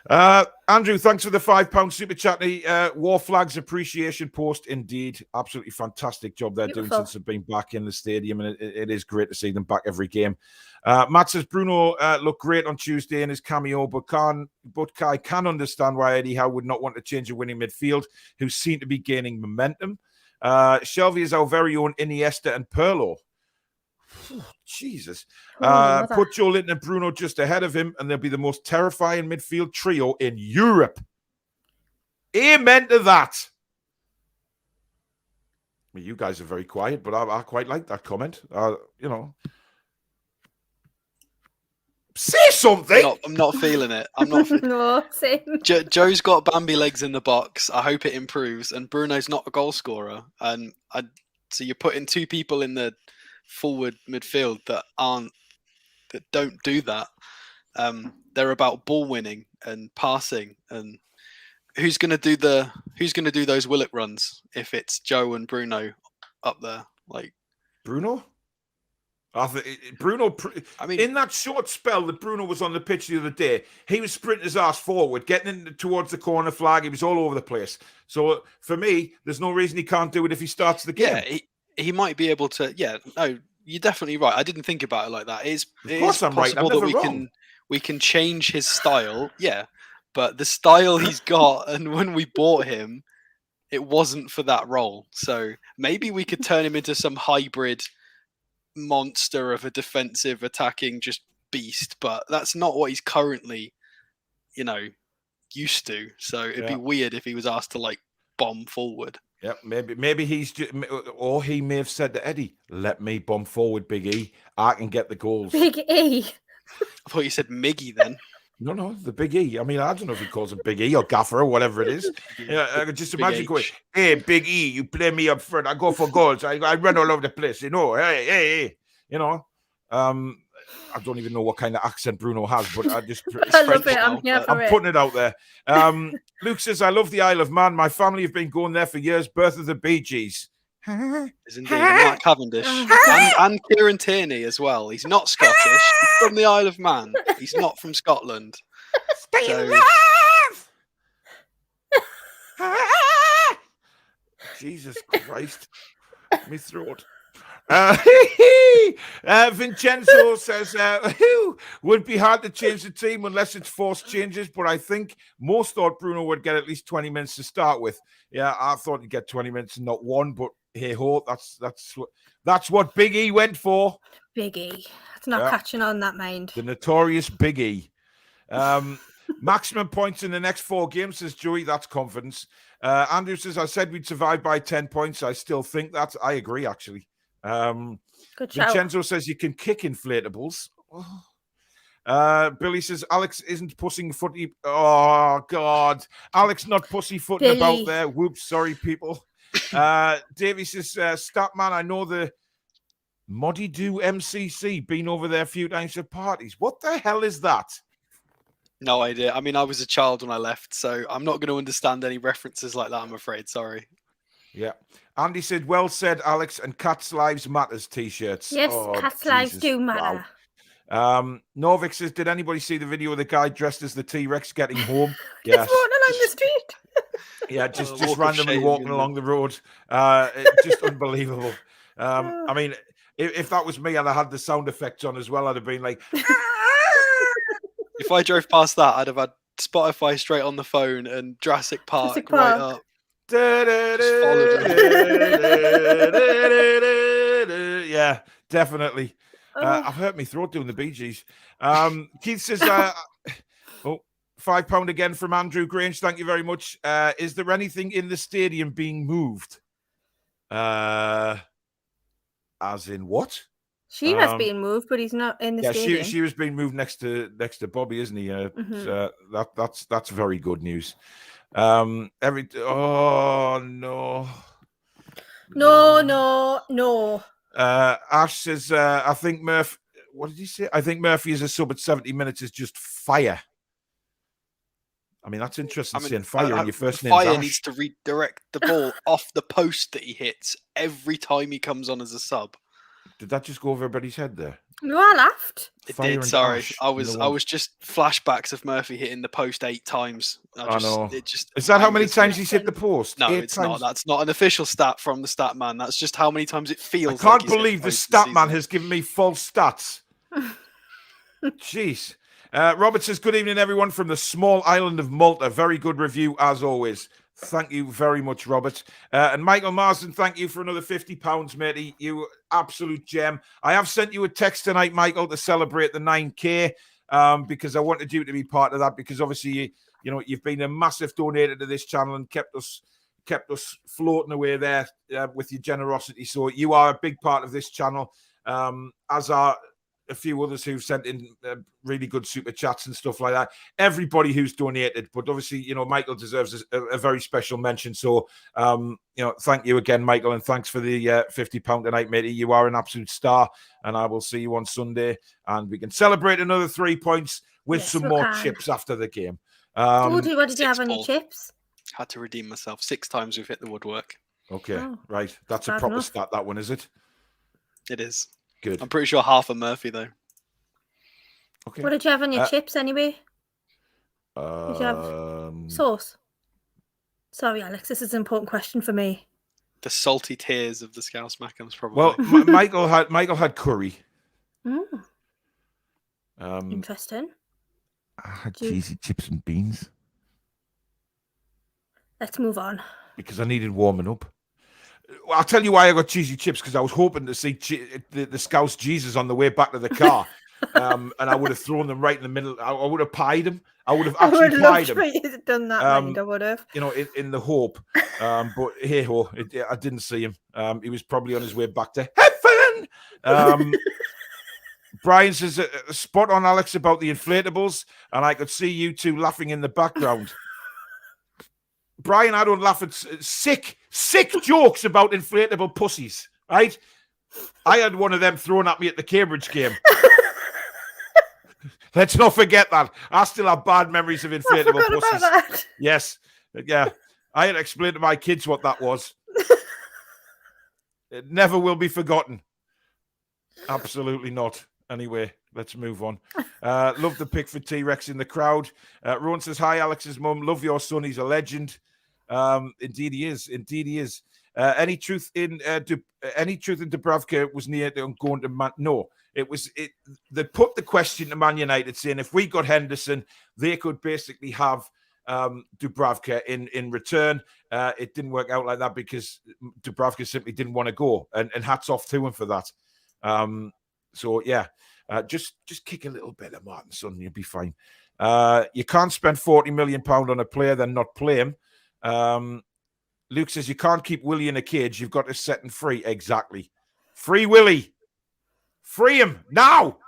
Andrew, thanks for the £5 super chat. War Flags appreciation post, indeed, absolutely fantastic job they're doing since they've been back in the stadium, and it is great to see them back every game. Matt says Bruno looked great on Tuesday in his cameo, but I can understand why Eddie Howe would not want to change a winning midfield, who seem to be gaining momentum. Shelby is our very own Iniesta and Pirlo. Jesus. Put Joe Linton and Bruno just ahead of him, and they'll be the most terrifying midfield trio in Europe. Amen to that. Well, you guys are very quiet, but I quite like that comment. Say something. I'm not feeling it. I'm not. No, same. Joe's got Bambi legs in the box. I hope it improves. And Bruno's not a goal scorer. And so you're putting two people in the forward midfield that don't do that. They're about ball winning and passing. And who's going to do those Willock runs if it's Joe and Bruno up there? Like Bruno. In that short spell that Bruno was on the pitch the other day, he was sprinting his ass forward, getting towards the corner flag. He was all over the place. So for me, there's no reason he can't do it if he starts the game. Yeah, he might be able to. Yeah, no, you're definitely right. I didn't think about it like that. Of course I'm right. I'm never wrong. We can change his style. Yeah, but the style he's got, and when we bought him, it wasn't for that role. So maybe we could turn him into some hybrid monster of a defensive attacking just beast, but that's not what he's currently, used to. So it'd be weird if he was asked to like bomb forward. Yeah, maybe he's just, or he may have said to Eddie, "Let me bomb forward, Big E. I can get the goals." Big E. I thought you said Miggy then. No, the Big E. I mean, I don't know if he calls him Big E or Gaffer or whatever it is. I could just imagine going, "Hey, Big E, you play me up front. I go for goals. I run all over the place. Hey. I don't even know what kind of accent Bruno has, but I just I love it. I'm putting it out there. Luke says, "I love the Isle of Man. My family have been going there for years. Birth of the Bee Gees." Is indeed Mark Cavendish and Kieran Tierney as well. He's not Scottish. He's from the Isle of Man. He's not from Scotland. Stay alive! Jesus Christ, my throat. Vincenzo says, would be hard to change the team unless it's forced changes, but I think most thought Bruno would get at least 20 minutes to start with. Yeah, I thought he'd get 20 minutes and not one, but hey ho, that's what Big E went for. Big E. It's not catching on that mind. The notorious Big E. Maximum points in the next 4 games, says Joey. That's confidence. Andrew says, I said we'd survive by 10 points. I still think that. I agree, actually. Good shout. Vincenzo says you can kick inflatables. Billy says Alex isn't pussyfooty. Oh God, Alex not pussyfooting about there. Whoops, sorry people. Davey says Statman, I know the Moddy Do MCC, been over there a few times for parties. What the hell is that? No idea. I mean, I was a child when I left, so I'm not going to understand any references like that, I'm afraid. Sorry. Yeah. Andy said, well said, Alex, and Cats Lives Matters t-shirts. Yes, Cats Lives do matter. Wow. Novik says, did anybody see the video of the guy dressed as the T-Rex getting home? Yes. Just walking along the street. Yeah, just randomly walking along the road. Just unbelievable. I mean, if that was me and I had the sound effects on as well, I'd have been like... If I drove past that, I'd have had Spotify straight on the phone and Jurassic Park right up. Yeah, definitely. I've hurt my throat doing the Bee Gees. Keith says, £5 again from Andrew Grange. Thank you very much. Is there anything in the stadium being moved? As in what? She was being moved, but he's not in the stadium. She was being moved next to Bobby, isn't he? That's very good news. Oh no. Ash says, I think Murphy. What did he say? I think Murphy is a sub at 70 minutes is just fire. I mean, that's interesting. Saying fire in your first name. Fire needs to redirect the ball off the post that he hits every time he comes on as a sub. Did that just go over everybody's head there? No, I laughed. It did. Sorry, I was just flashbacks of Murphy hitting the post 8 times. I know. Is that how many times he's hit the post? No, it's not. That's not an official stat from the stat man. That's just how many times it feels. I can't believe the stat man has given me false stats. Jeez. Robert says, good evening, everyone, from the small island of Malta. Very good review, as always. Thank you very much, Robert. And Michael Marsden, thank you for another £50, matey. You absolute gem. I have sent you a text tonight, Michael, to celebrate the 9K because I wanted you to be part of that because obviously, you've been a massive donator to this channel and kept us floating away there with your generosity. So you are a big part of this channel, as are a few others who've sent in really good super chats and stuff like that. Everybody who's donated, but obviously, Michael deserves a very special mention. So, thank you again, Michael, and thanks for the £50 tonight, matey. You are an absolute star, and I will see you on Sunday, and we can celebrate another 3 points with some more chips after the game. What did you have on your chips? Had to redeem myself 6 times. We've hit the woodwork. Okay, right. That's a proper stat, that one, is it? It is. Good. I'm pretty sure half a Murphy, though. Okay. What did you have on your chips, anyway? Did you have sauce? Sorry, Alex, this is an important question for me. The salty tears of the Scouse Mackems, probably. Well, Michael had curry. Interesting. I had cheesy chips and beans. Let's move on. because I needed warming up. I'll tell you why I got cheesy chips, because I was hoping to see the Scouse Jesus on the way back to the car. And I would have thrown them right in the middle. I would have pied him. I would have actually pied him. I would have done that, mind. I would have. In the hope. But hey ho, I didn't see him. He was probably on his way back to heaven. Brian says, spot on, Alex, about the inflatables, and I could see you two laughing in the background. Brian, I don't laugh at sick jokes about inflatable pussies, right? I had one of them thrown at me at the Cambridge game. Let's not forget that. I still have bad memories of inflatable pussies. Yes. Yeah. I had to explain to my kids what that was. It never will be forgotten. Absolutely not. Anyway, let's move on. Love the pick for T-Rex in the crowd. Rowan says, hi, Alex's mum. Love your son. He's a legend. Indeed he is. Indeed he is. Any truth in Dubravka was near going to Man? No, they put the question to Man United saying if we got Henderson, they could basically have Dubravka in return. It didn't work out like that because Dubravka simply didn't want to go, and hats off to him for that. So yeah, just kick a little bit of Martin Son, you'll be fine. You can't spend £40 million on a player then not play him. Luke says you can't keep Willie in a cage. You've got to set him free. Exactly. Free Willie. Free him now.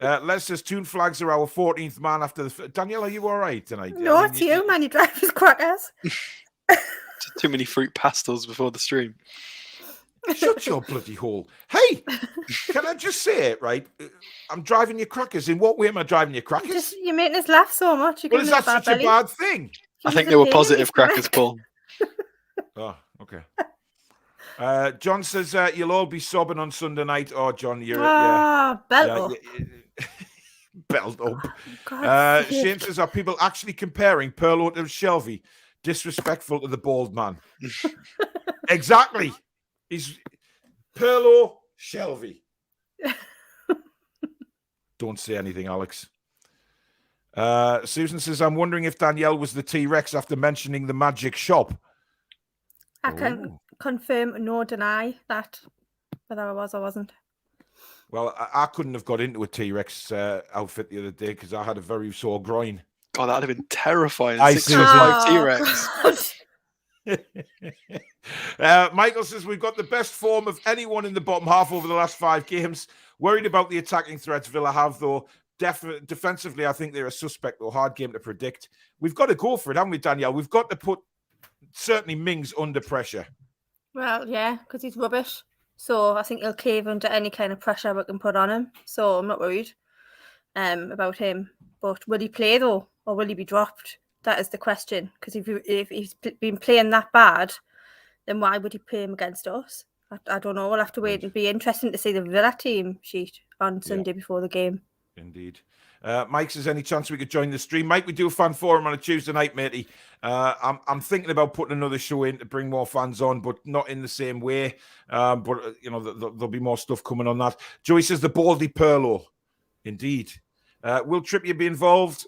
Les says Toon flags are our 14th man after the... Danielle, are you all right tonight? No, it's you, man. You drive his crackers. Too many fruit pastels before the stream. Shut your bloody hole. Hey, can I just say it, right? I'm driving your crackers. In what way am I driving your crackers? You're making us laugh so much. Well, is that such a bad thing? I think they were positive crackers, Paul. Oh, okay. John says you'll all be sobbing on Sunday night. Oh, John, you're belt up. Belt up. Shane says, are people actually comparing Perlo to Shelby? Disrespectful to the bald man. Exactly. He's Perlo Shelby. Don't say anything, Alex. Susan says, I'm wondering if Danielle was the T-Rex after mentioning the magic shop. I can confirm nor deny that, whether I was or wasn't. Well, I couldn't have got into a T-Rex outfit the other day because I had a very sore groin. God, that would have been terrifying. I 6'5" T-Rex. Michael says, we've got the best form of anyone in the bottom half over the last 5 games. Worried about the attacking threats Villa have, though. Defensively, I think they're a suspect or hard game to predict. We've got to go for it, haven't we, Danielle? We've got to put certainly Mings under pressure. Well, yeah, because he's rubbish. So I think he'll cave under any kind of pressure we can put on him. So I'm not worried about him. But will he play, though? Or will he be dropped? That is the question. Because if he's been playing that bad, then why would he play him against us? I don't know. We'll have to wait. It'll be interesting to see the Villa team sheet on Sunday before the game. Indeed. Mike says, any chance we could join the stream? Mike, we do a fan forum on a Tuesday night, matey. I'm thinking about putting another show in to bring more fans on, but not in the same way. But, there'll be more stuff coming on that. Joey says, the Baldy Perlo. Indeed. Will Trippier be involved?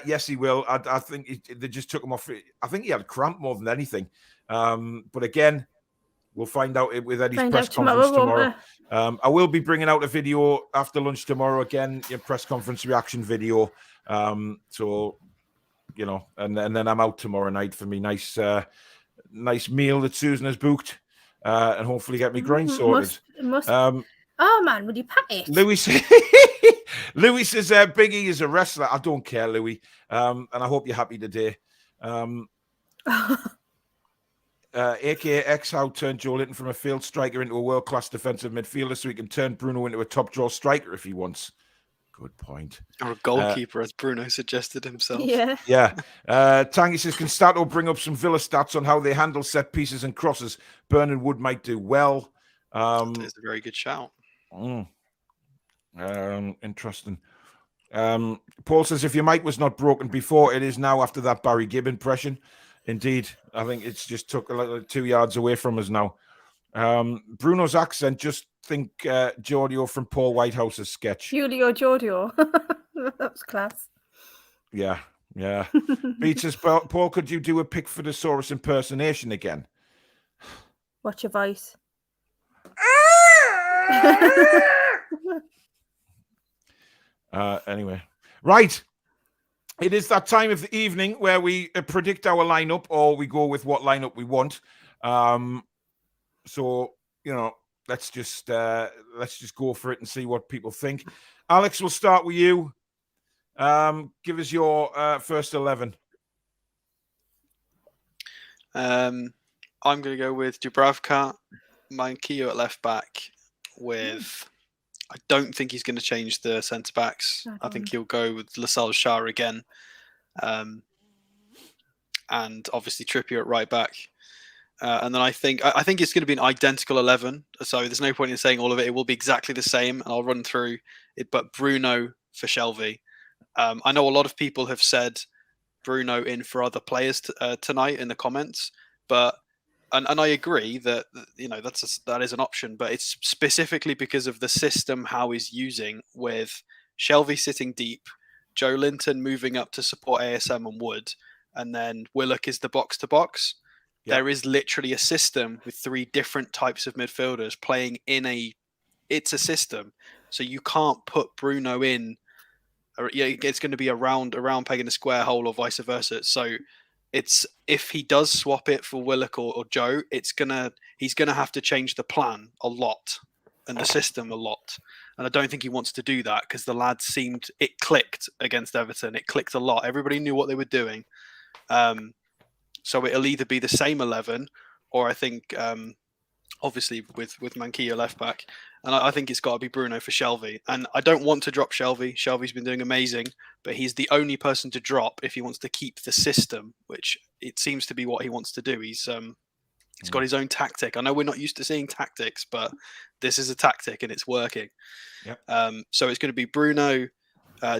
Yes, he will. I think they just took him off. I think he had a cramp more than anything. But again, we'll find out with Eddie's press conference tomorrow. I will be bringing out a video after lunch tomorrow. Again, your press conference reaction video. So, and then I'm out tomorrow night for me nice meal that Susan has booked, and hopefully get me groin sorted. Oh man, would you pack it? Louis says, Big E is a wrestler. I don't care, Louis. And I hope you're happy today. AKX how turned Joe Linton from a failed striker into a world-class defensive midfielder so he can turn Bruno into a top-draw striker if he wants. Good point. Or a goalkeeper, as Bruno suggested himself. Yeah. Tangy says, can Stato bring up some Villa stats on how they handle set pieces and crosses? Burnham Wood might do well. That's a very good shout. Interesting. Paul says, if your mic was not broken before, it is now after that Barry Gibb impression. Indeed, I think it's just took like 2 yards away from us now. Bruno's accent, just think Giorgio from Paul Whitehouse's sketch. Giulio Giorgio. That was class. Yeah. Yeah. Pete says, Paul, could you do a Pickfordosaurus impersonation again? What's your voice? Anyway. Right. It is that time of the evening where we predict our lineup, or we go with what lineup we want. So, let's just go for it and see what people think. Alex, we'll start with you. Give us your first 11. I'm going to go with Dubravka, Manquillo at left back. I don't think he's going to change the centre backs. I think he'll go with Lascelles Shah again, and obviously Trippier at right back. And then I think it's going to be an identical 11. So there's no point in saying all of it. It will be exactly the same. And I'll run through it. But Bruno for Shelvey. I know a lot of people have said Bruno in for other players tonight in the comments, but and I agree that that is an option, but it's specifically because of the system how he's using, with Shelvey sitting deep, Joe Linton moving up to support ASM and Wood, and then Willock is the box to box. Yep. There is literally a system with 3 different types of midfielders playing it's a system, so you can't put Bruno in. It's going to be a round peg in a square hole, or vice versa. So if he does swap it for Willock or Joe, he's gonna have to change the plan a lot and the system a lot. And I don't think he wants to do that, because the lads it clicked against Everton. It clicked a lot. Everybody knew what they were doing. So it'll either be the same 11, or I think obviously with Manquillo left back. And I think it's got to be Bruno for Shelvey. And I don't want to drop Shelvey. Shelvey's been doing amazing, but he's the only person to drop if he wants to keep the system, which it seems to be what he wants to do. He's got his own tactic. I know we're not used to seeing tactics, but this is a tactic and it's working. Yep. So it's going to be Bruno,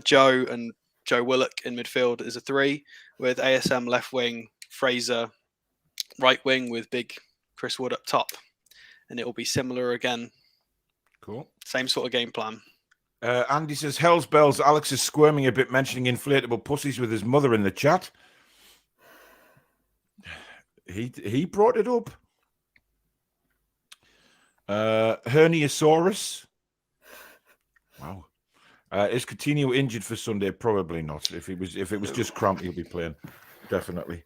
Joe, and Joe Willock in midfield as a 3, with ASM left wing, Fraser right wing, with big Chris Wood up top. And it will be similar again. Cool. Same sort of game plan. Andy says, Hell's bells, Alex is squirming a bit mentioning inflatable pussies with his mother in the chat. He brought it up. Herniasaurus. Wow. Is Coutinho injured for Sunday? Probably not. If it was just cramp, he'll be playing. Definitely.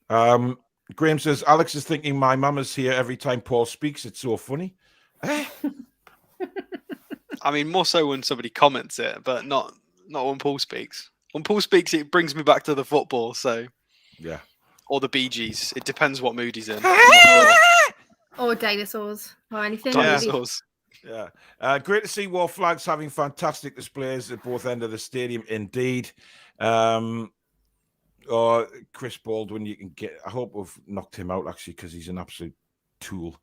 Graham says, Alex is thinking my mama's here every time Paul speaks. It's so funny. I mean, more so when somebody comments it, but not when Paul speaks. When Paul speaks, it brings me back to the football. So yeah, or the Bee Gees. It depends what mood he's in. Or dinosaurs or anything. Dinosaurs. Yeah. Great to see War Flags having fantastic displays at both ends of the stadium. Indeed. Or Chris Baldwin, you can get. I hope we've knocked him out actually, because he's an absolute tool.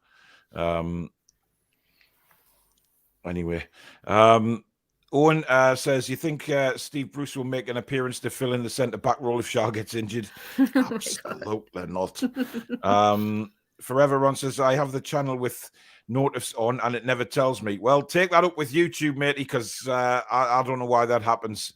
Anyway, Owen says, you think Steve Bruce will make an appearance to fill in the centre back role if Shah gets injured? Absolutely not. Forever Ron says, I have the channel with notice on and it never tells me. Well, take that up with YouTube, matey, because I don't know why that happens.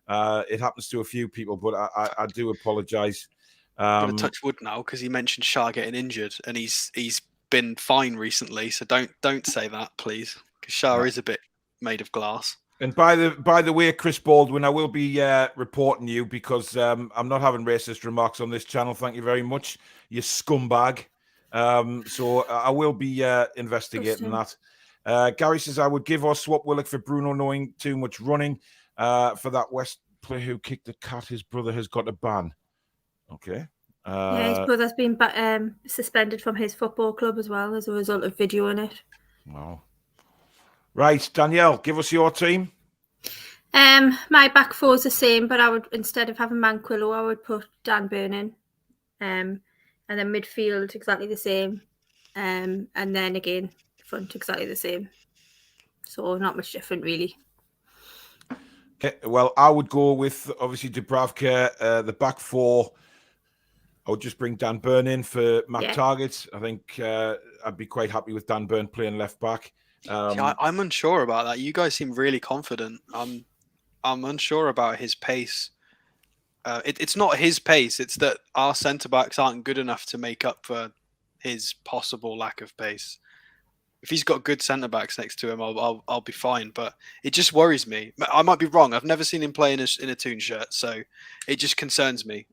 It happens to a few people, but I do apologise. I'm going to touch wood now, because he mentioned Shah getting injured, and he's been fine recently. So don't say that, please, because Shah is a bit made of glass. And by the way, Chris Baldwin, I will be reporting you, because I'm not having racist remarks on this channel. Thank you very much, you scumbag. So I will be investigating that. Gary says, I would give or swap Willock for Bruno, knowing too much running. For that West player who kicked the cat, his brother has got a ban. Okay. Yeah, his brother's been suspended from his football club as well as a result of videoing it. Wow. Right, Danielle, give us your team. My back four is the same, but I would, instead of having Manquillo, I would put Dan Burn in. And then midfield exactly the same. And then again, front exactly the same. So not much different really. Okay, well, I would go with obviously Dubravka, the back four. I would just bring Dan Burn in for Matt Target. I think I'd be quite happy with Dan Burn playing left back. I'm unsure about that. You guys seem really confident. I'm unsure about his pace. It's not his pace. It's that our centre backs aren't good enough to make up for his possible lack of pace. If he's got good centre backs next to him, I'll be fine. But it just worries me. I might be wrong. I've never seen him play in a Toon shirt, so it just concerns me.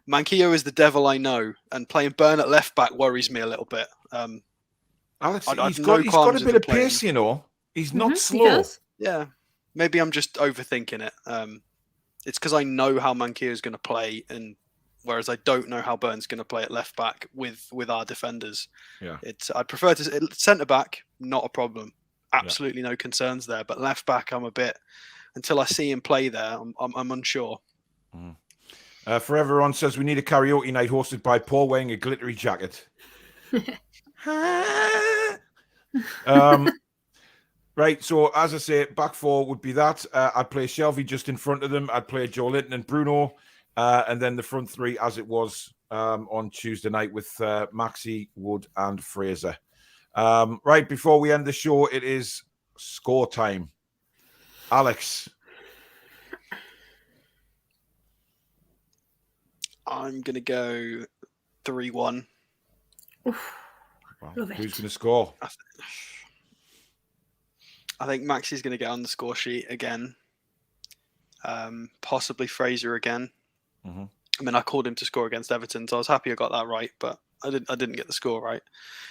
Manquillo is the devil I know, and playing Burn at left back worries me a little bit. Alex, he's got a bit of pace, you know. He's not slow. Yeah, maybe I'm just overthinking it. It's because I know how Manquillo is going to play, and whereas I don't know how Burn's going to play at left back with our defenders. Yeah, I prefer to centre back, not a problem. Absolutely no concerns there. But left back, I'm a bit until I see him play there. I'm unsure. Forever On says we need a karaoke night hosted by Paul wearing a glittery jacket. Right, so as I say, back four would be that. I'd play Shelby just in front of them. I'd play Joe Linton and Bruno. And then the front three as it was on Tuesday night with Maxi, Wood and Fraser. Right, before we end the show, it is score time. Alex. I'm going to go 3-1. Well, who's going to score? I think Maxi's going to get on the score sheet again. Possibly Fraser again. Mm-hmm. I mean, I called him to score against Everton, so I was happy I got that right, but I didn't get the score right.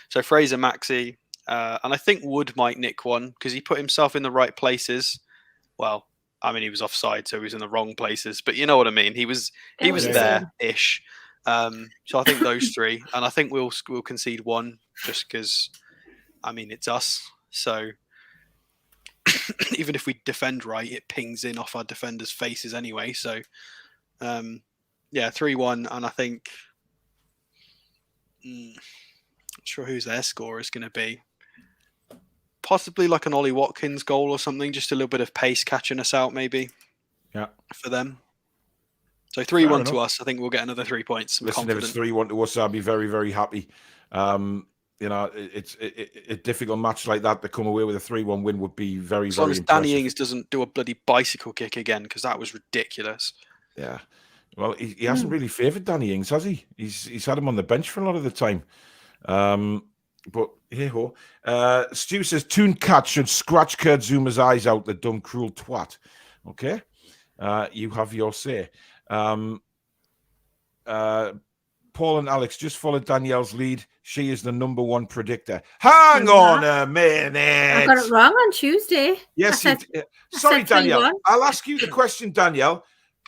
So Fraser, Maxi, and I think Wood might nick one because he put himself in the right places. Well, I mean, he was offside, so he was in the wrong places, but you know what I mean. He was there-ish. So I think those three, and I think we'll concede one just because, I mean, it's us. So even if we defend right, it pings in off our defenders' faces anyway. So, 3-1, and I think not sure whose their score is going to be. Possibly like an Ollie Watkins goal or something, just a little bit of pace catching us out, maybe. Yeah, for them. So 3-1 to us. I think we'll get another 3 points. Listen, if it's 3-1 to us, I'll be very, very happy. You know, it's a difficult match like that to come away with a 3-1 win would be very, as long very as Danny Ings doesn't do a bloody bicycle kick again, because that was ridiculous. Yeah. Well, he hasn't really favoured Danny Ings, has he? He's had him on the bench for a lot of the time. But hey ho. Stu says Toon Cat should scratch Kurt Zuma's eyes out, the dumb, cruel twat. Okay. You have your say. Paul and Alex just followed Danielle's lead. She is the number one predictor. Hang on a minute. I got it wrong on Tuesday. Yes, sorry, Danielle. I'll ask you the question, Danielle.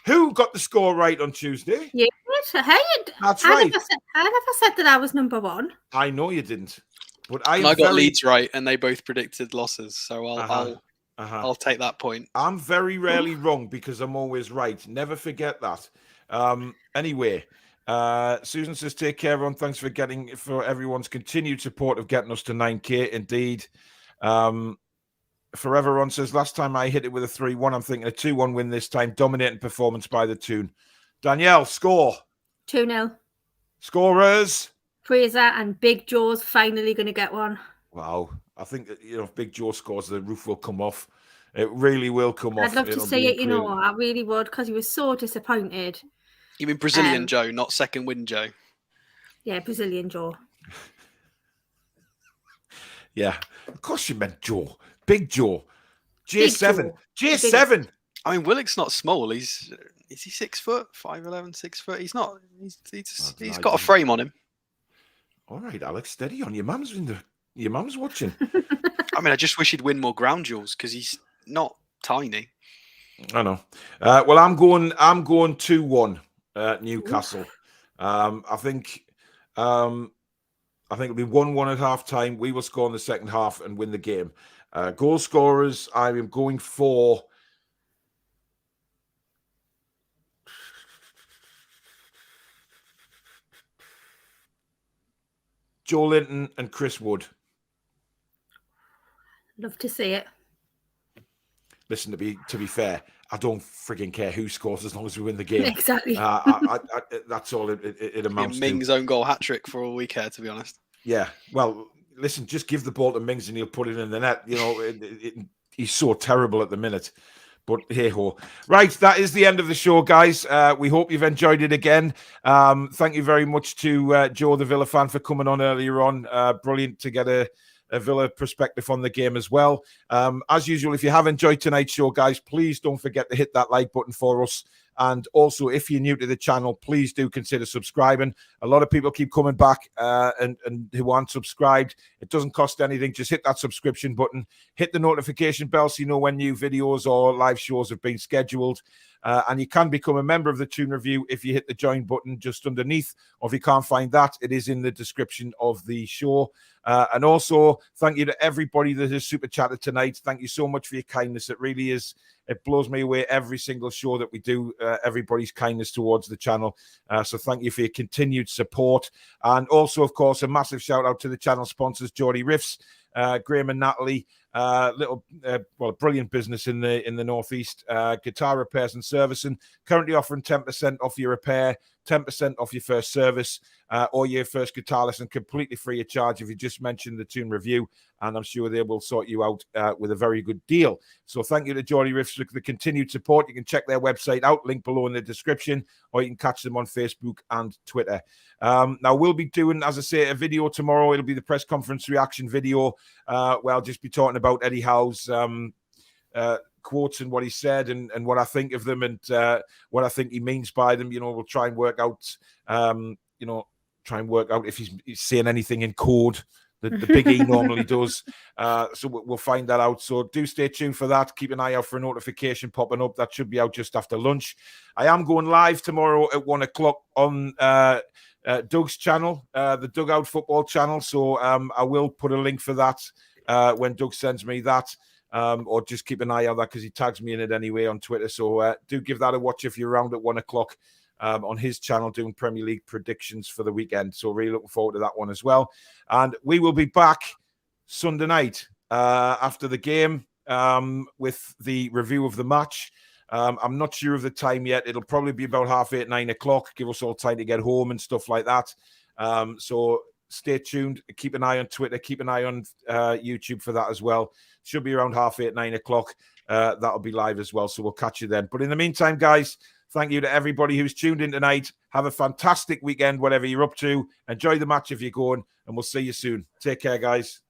Who got the score right on Tuesday? You did. That's right. I never said that I was number one. I know you didn't. But I got Leeds right, and they both predicted losses. So I'll take that point. I'm very rarely wrong because I'm always right. Never forget that. Anyway, Susan says, take care, everyone. Thanks for everyone's continued support of getting us to 9K. Indeed. Forever On says, last time I hit it with a 3-1. I'm thinking a 2-1 win this time. Dominating performance by the Toon. Danielle, score. 2-0. Scorers. Fraser and Big Joe's finally going to get one. Wow. I think that, if Big Joe scores, the roof will come off. It really will come off. I'd love to see it, I really would, because he was so disappointed. You mean Brazilian Joe, not second win Joe? Yeah, Brazilian Joe. Yeah, of course you meant Joe. Big Joe. J7. J7. I mean, Willock's not small. Is he 6 foot? 5'11", 6 foot? He's not. He's got a frame on him. All right, Alex, steady on. Your mum's watching. I mean, I just wish he'd win more ground jewels because he's not tiny. I know. Well, I'm going 2-1 Newcastle. I think it'll be 1-1 at half time. We will score in the second half and win the game. Goal scorers, I am going for Joe Linton and Chris Wood. Love to see it. Listen, to be fair, I don't frigging care who scores as long as we win the game. Exactly. That's all it amounts to. Mings' own goal hat-trick for all we care, to be honest. Yeah, well, listen, just give the ball to Mings and he'll put it in the net. He's so terrible at the minute. But hey ho. Right, that is the end of the show, guys. We hope you've enjoyed it again. Thank you very much to Joe, the Villa fan, for coming on earlier on. Brilliant to get a Villa perspective on the game as well. As usual, if you have enjoyed tonight's show, guys, please don't forget to hit that like button for us. And also, if you're new to the channel, please do consider subscribing. A lot of people keep coming back and who aren't subscribed. It doesn't cost anything. Just hit that subscription button. Hit the notification bell so you know when new videos or live shows have been scheduled. And you can become a member of the Toon Review if you hit the join button just underneath. Or if you can't find that, it is in the description of the show. And also, thank you to everybody that has super chatted tonight. Thank you so much for your kindness. It really is. It blows me away every single show that we do, everybody's kindness towards the channel. So thank you for your continued support. And also, of course, a massive shout out to the channel sponsors, Geordie Riffs, Graham and Natalie, brilliant business in the Northeast, guitar repairs and servicing, currently offering 10% off your repair, 10% off your first service, or your first guitar lesson, completely free of charge if you just mention the Toon Review, and I'm sure they will sort you out with a very good deal. So thank you to Geordie Riffs for the continued support. You can check their website out, link below in the description, or you can catch them on Facebook and Twitter. Now, we'll be doing, as I say, a video tomorrow. It'll be the press conference reaction video, where I'll just be talking about Eddie Howe's quotes and what he said and what I think of them and what I think he means by them. You know, we'll try and work out, if he's saying anything in code that the Big E normally does. So we'll find that out. So do stay tuned for that. Keep an eye out for a notification popping up. That should be out just after lunch. I am going live tomorrow at 1 o'clock on Doug's channel, the Dugout Football channel. So I will put a link for that when Doug sends me that. Or just keep an eye on that because he tags me in it anyway on Twitter. So do give that a watch if you're around at 1 o'clock on his channel doing Premier League predictions for the weekend. So really looking forward to that one as well. And we will be back Sunday night after the game with the review of the match. I'm not sure of the time yet. It'll probably be about 8:30, 9 o'clock. Give us all time to get home and stuff like that. So stay tuned. Keep an eye on Twitter. Keep an eye on YouTube for that as well. Should be around 8:30, 9 o'clock. That'll be live as well. So we'll catch you then. But in the meantime, guys, thank you to everybody who's tuned in tonight. Have a fantastic weekend, whatever you're up to. Enjoy the match if you're going, and we'll see you soon. Take care, guys.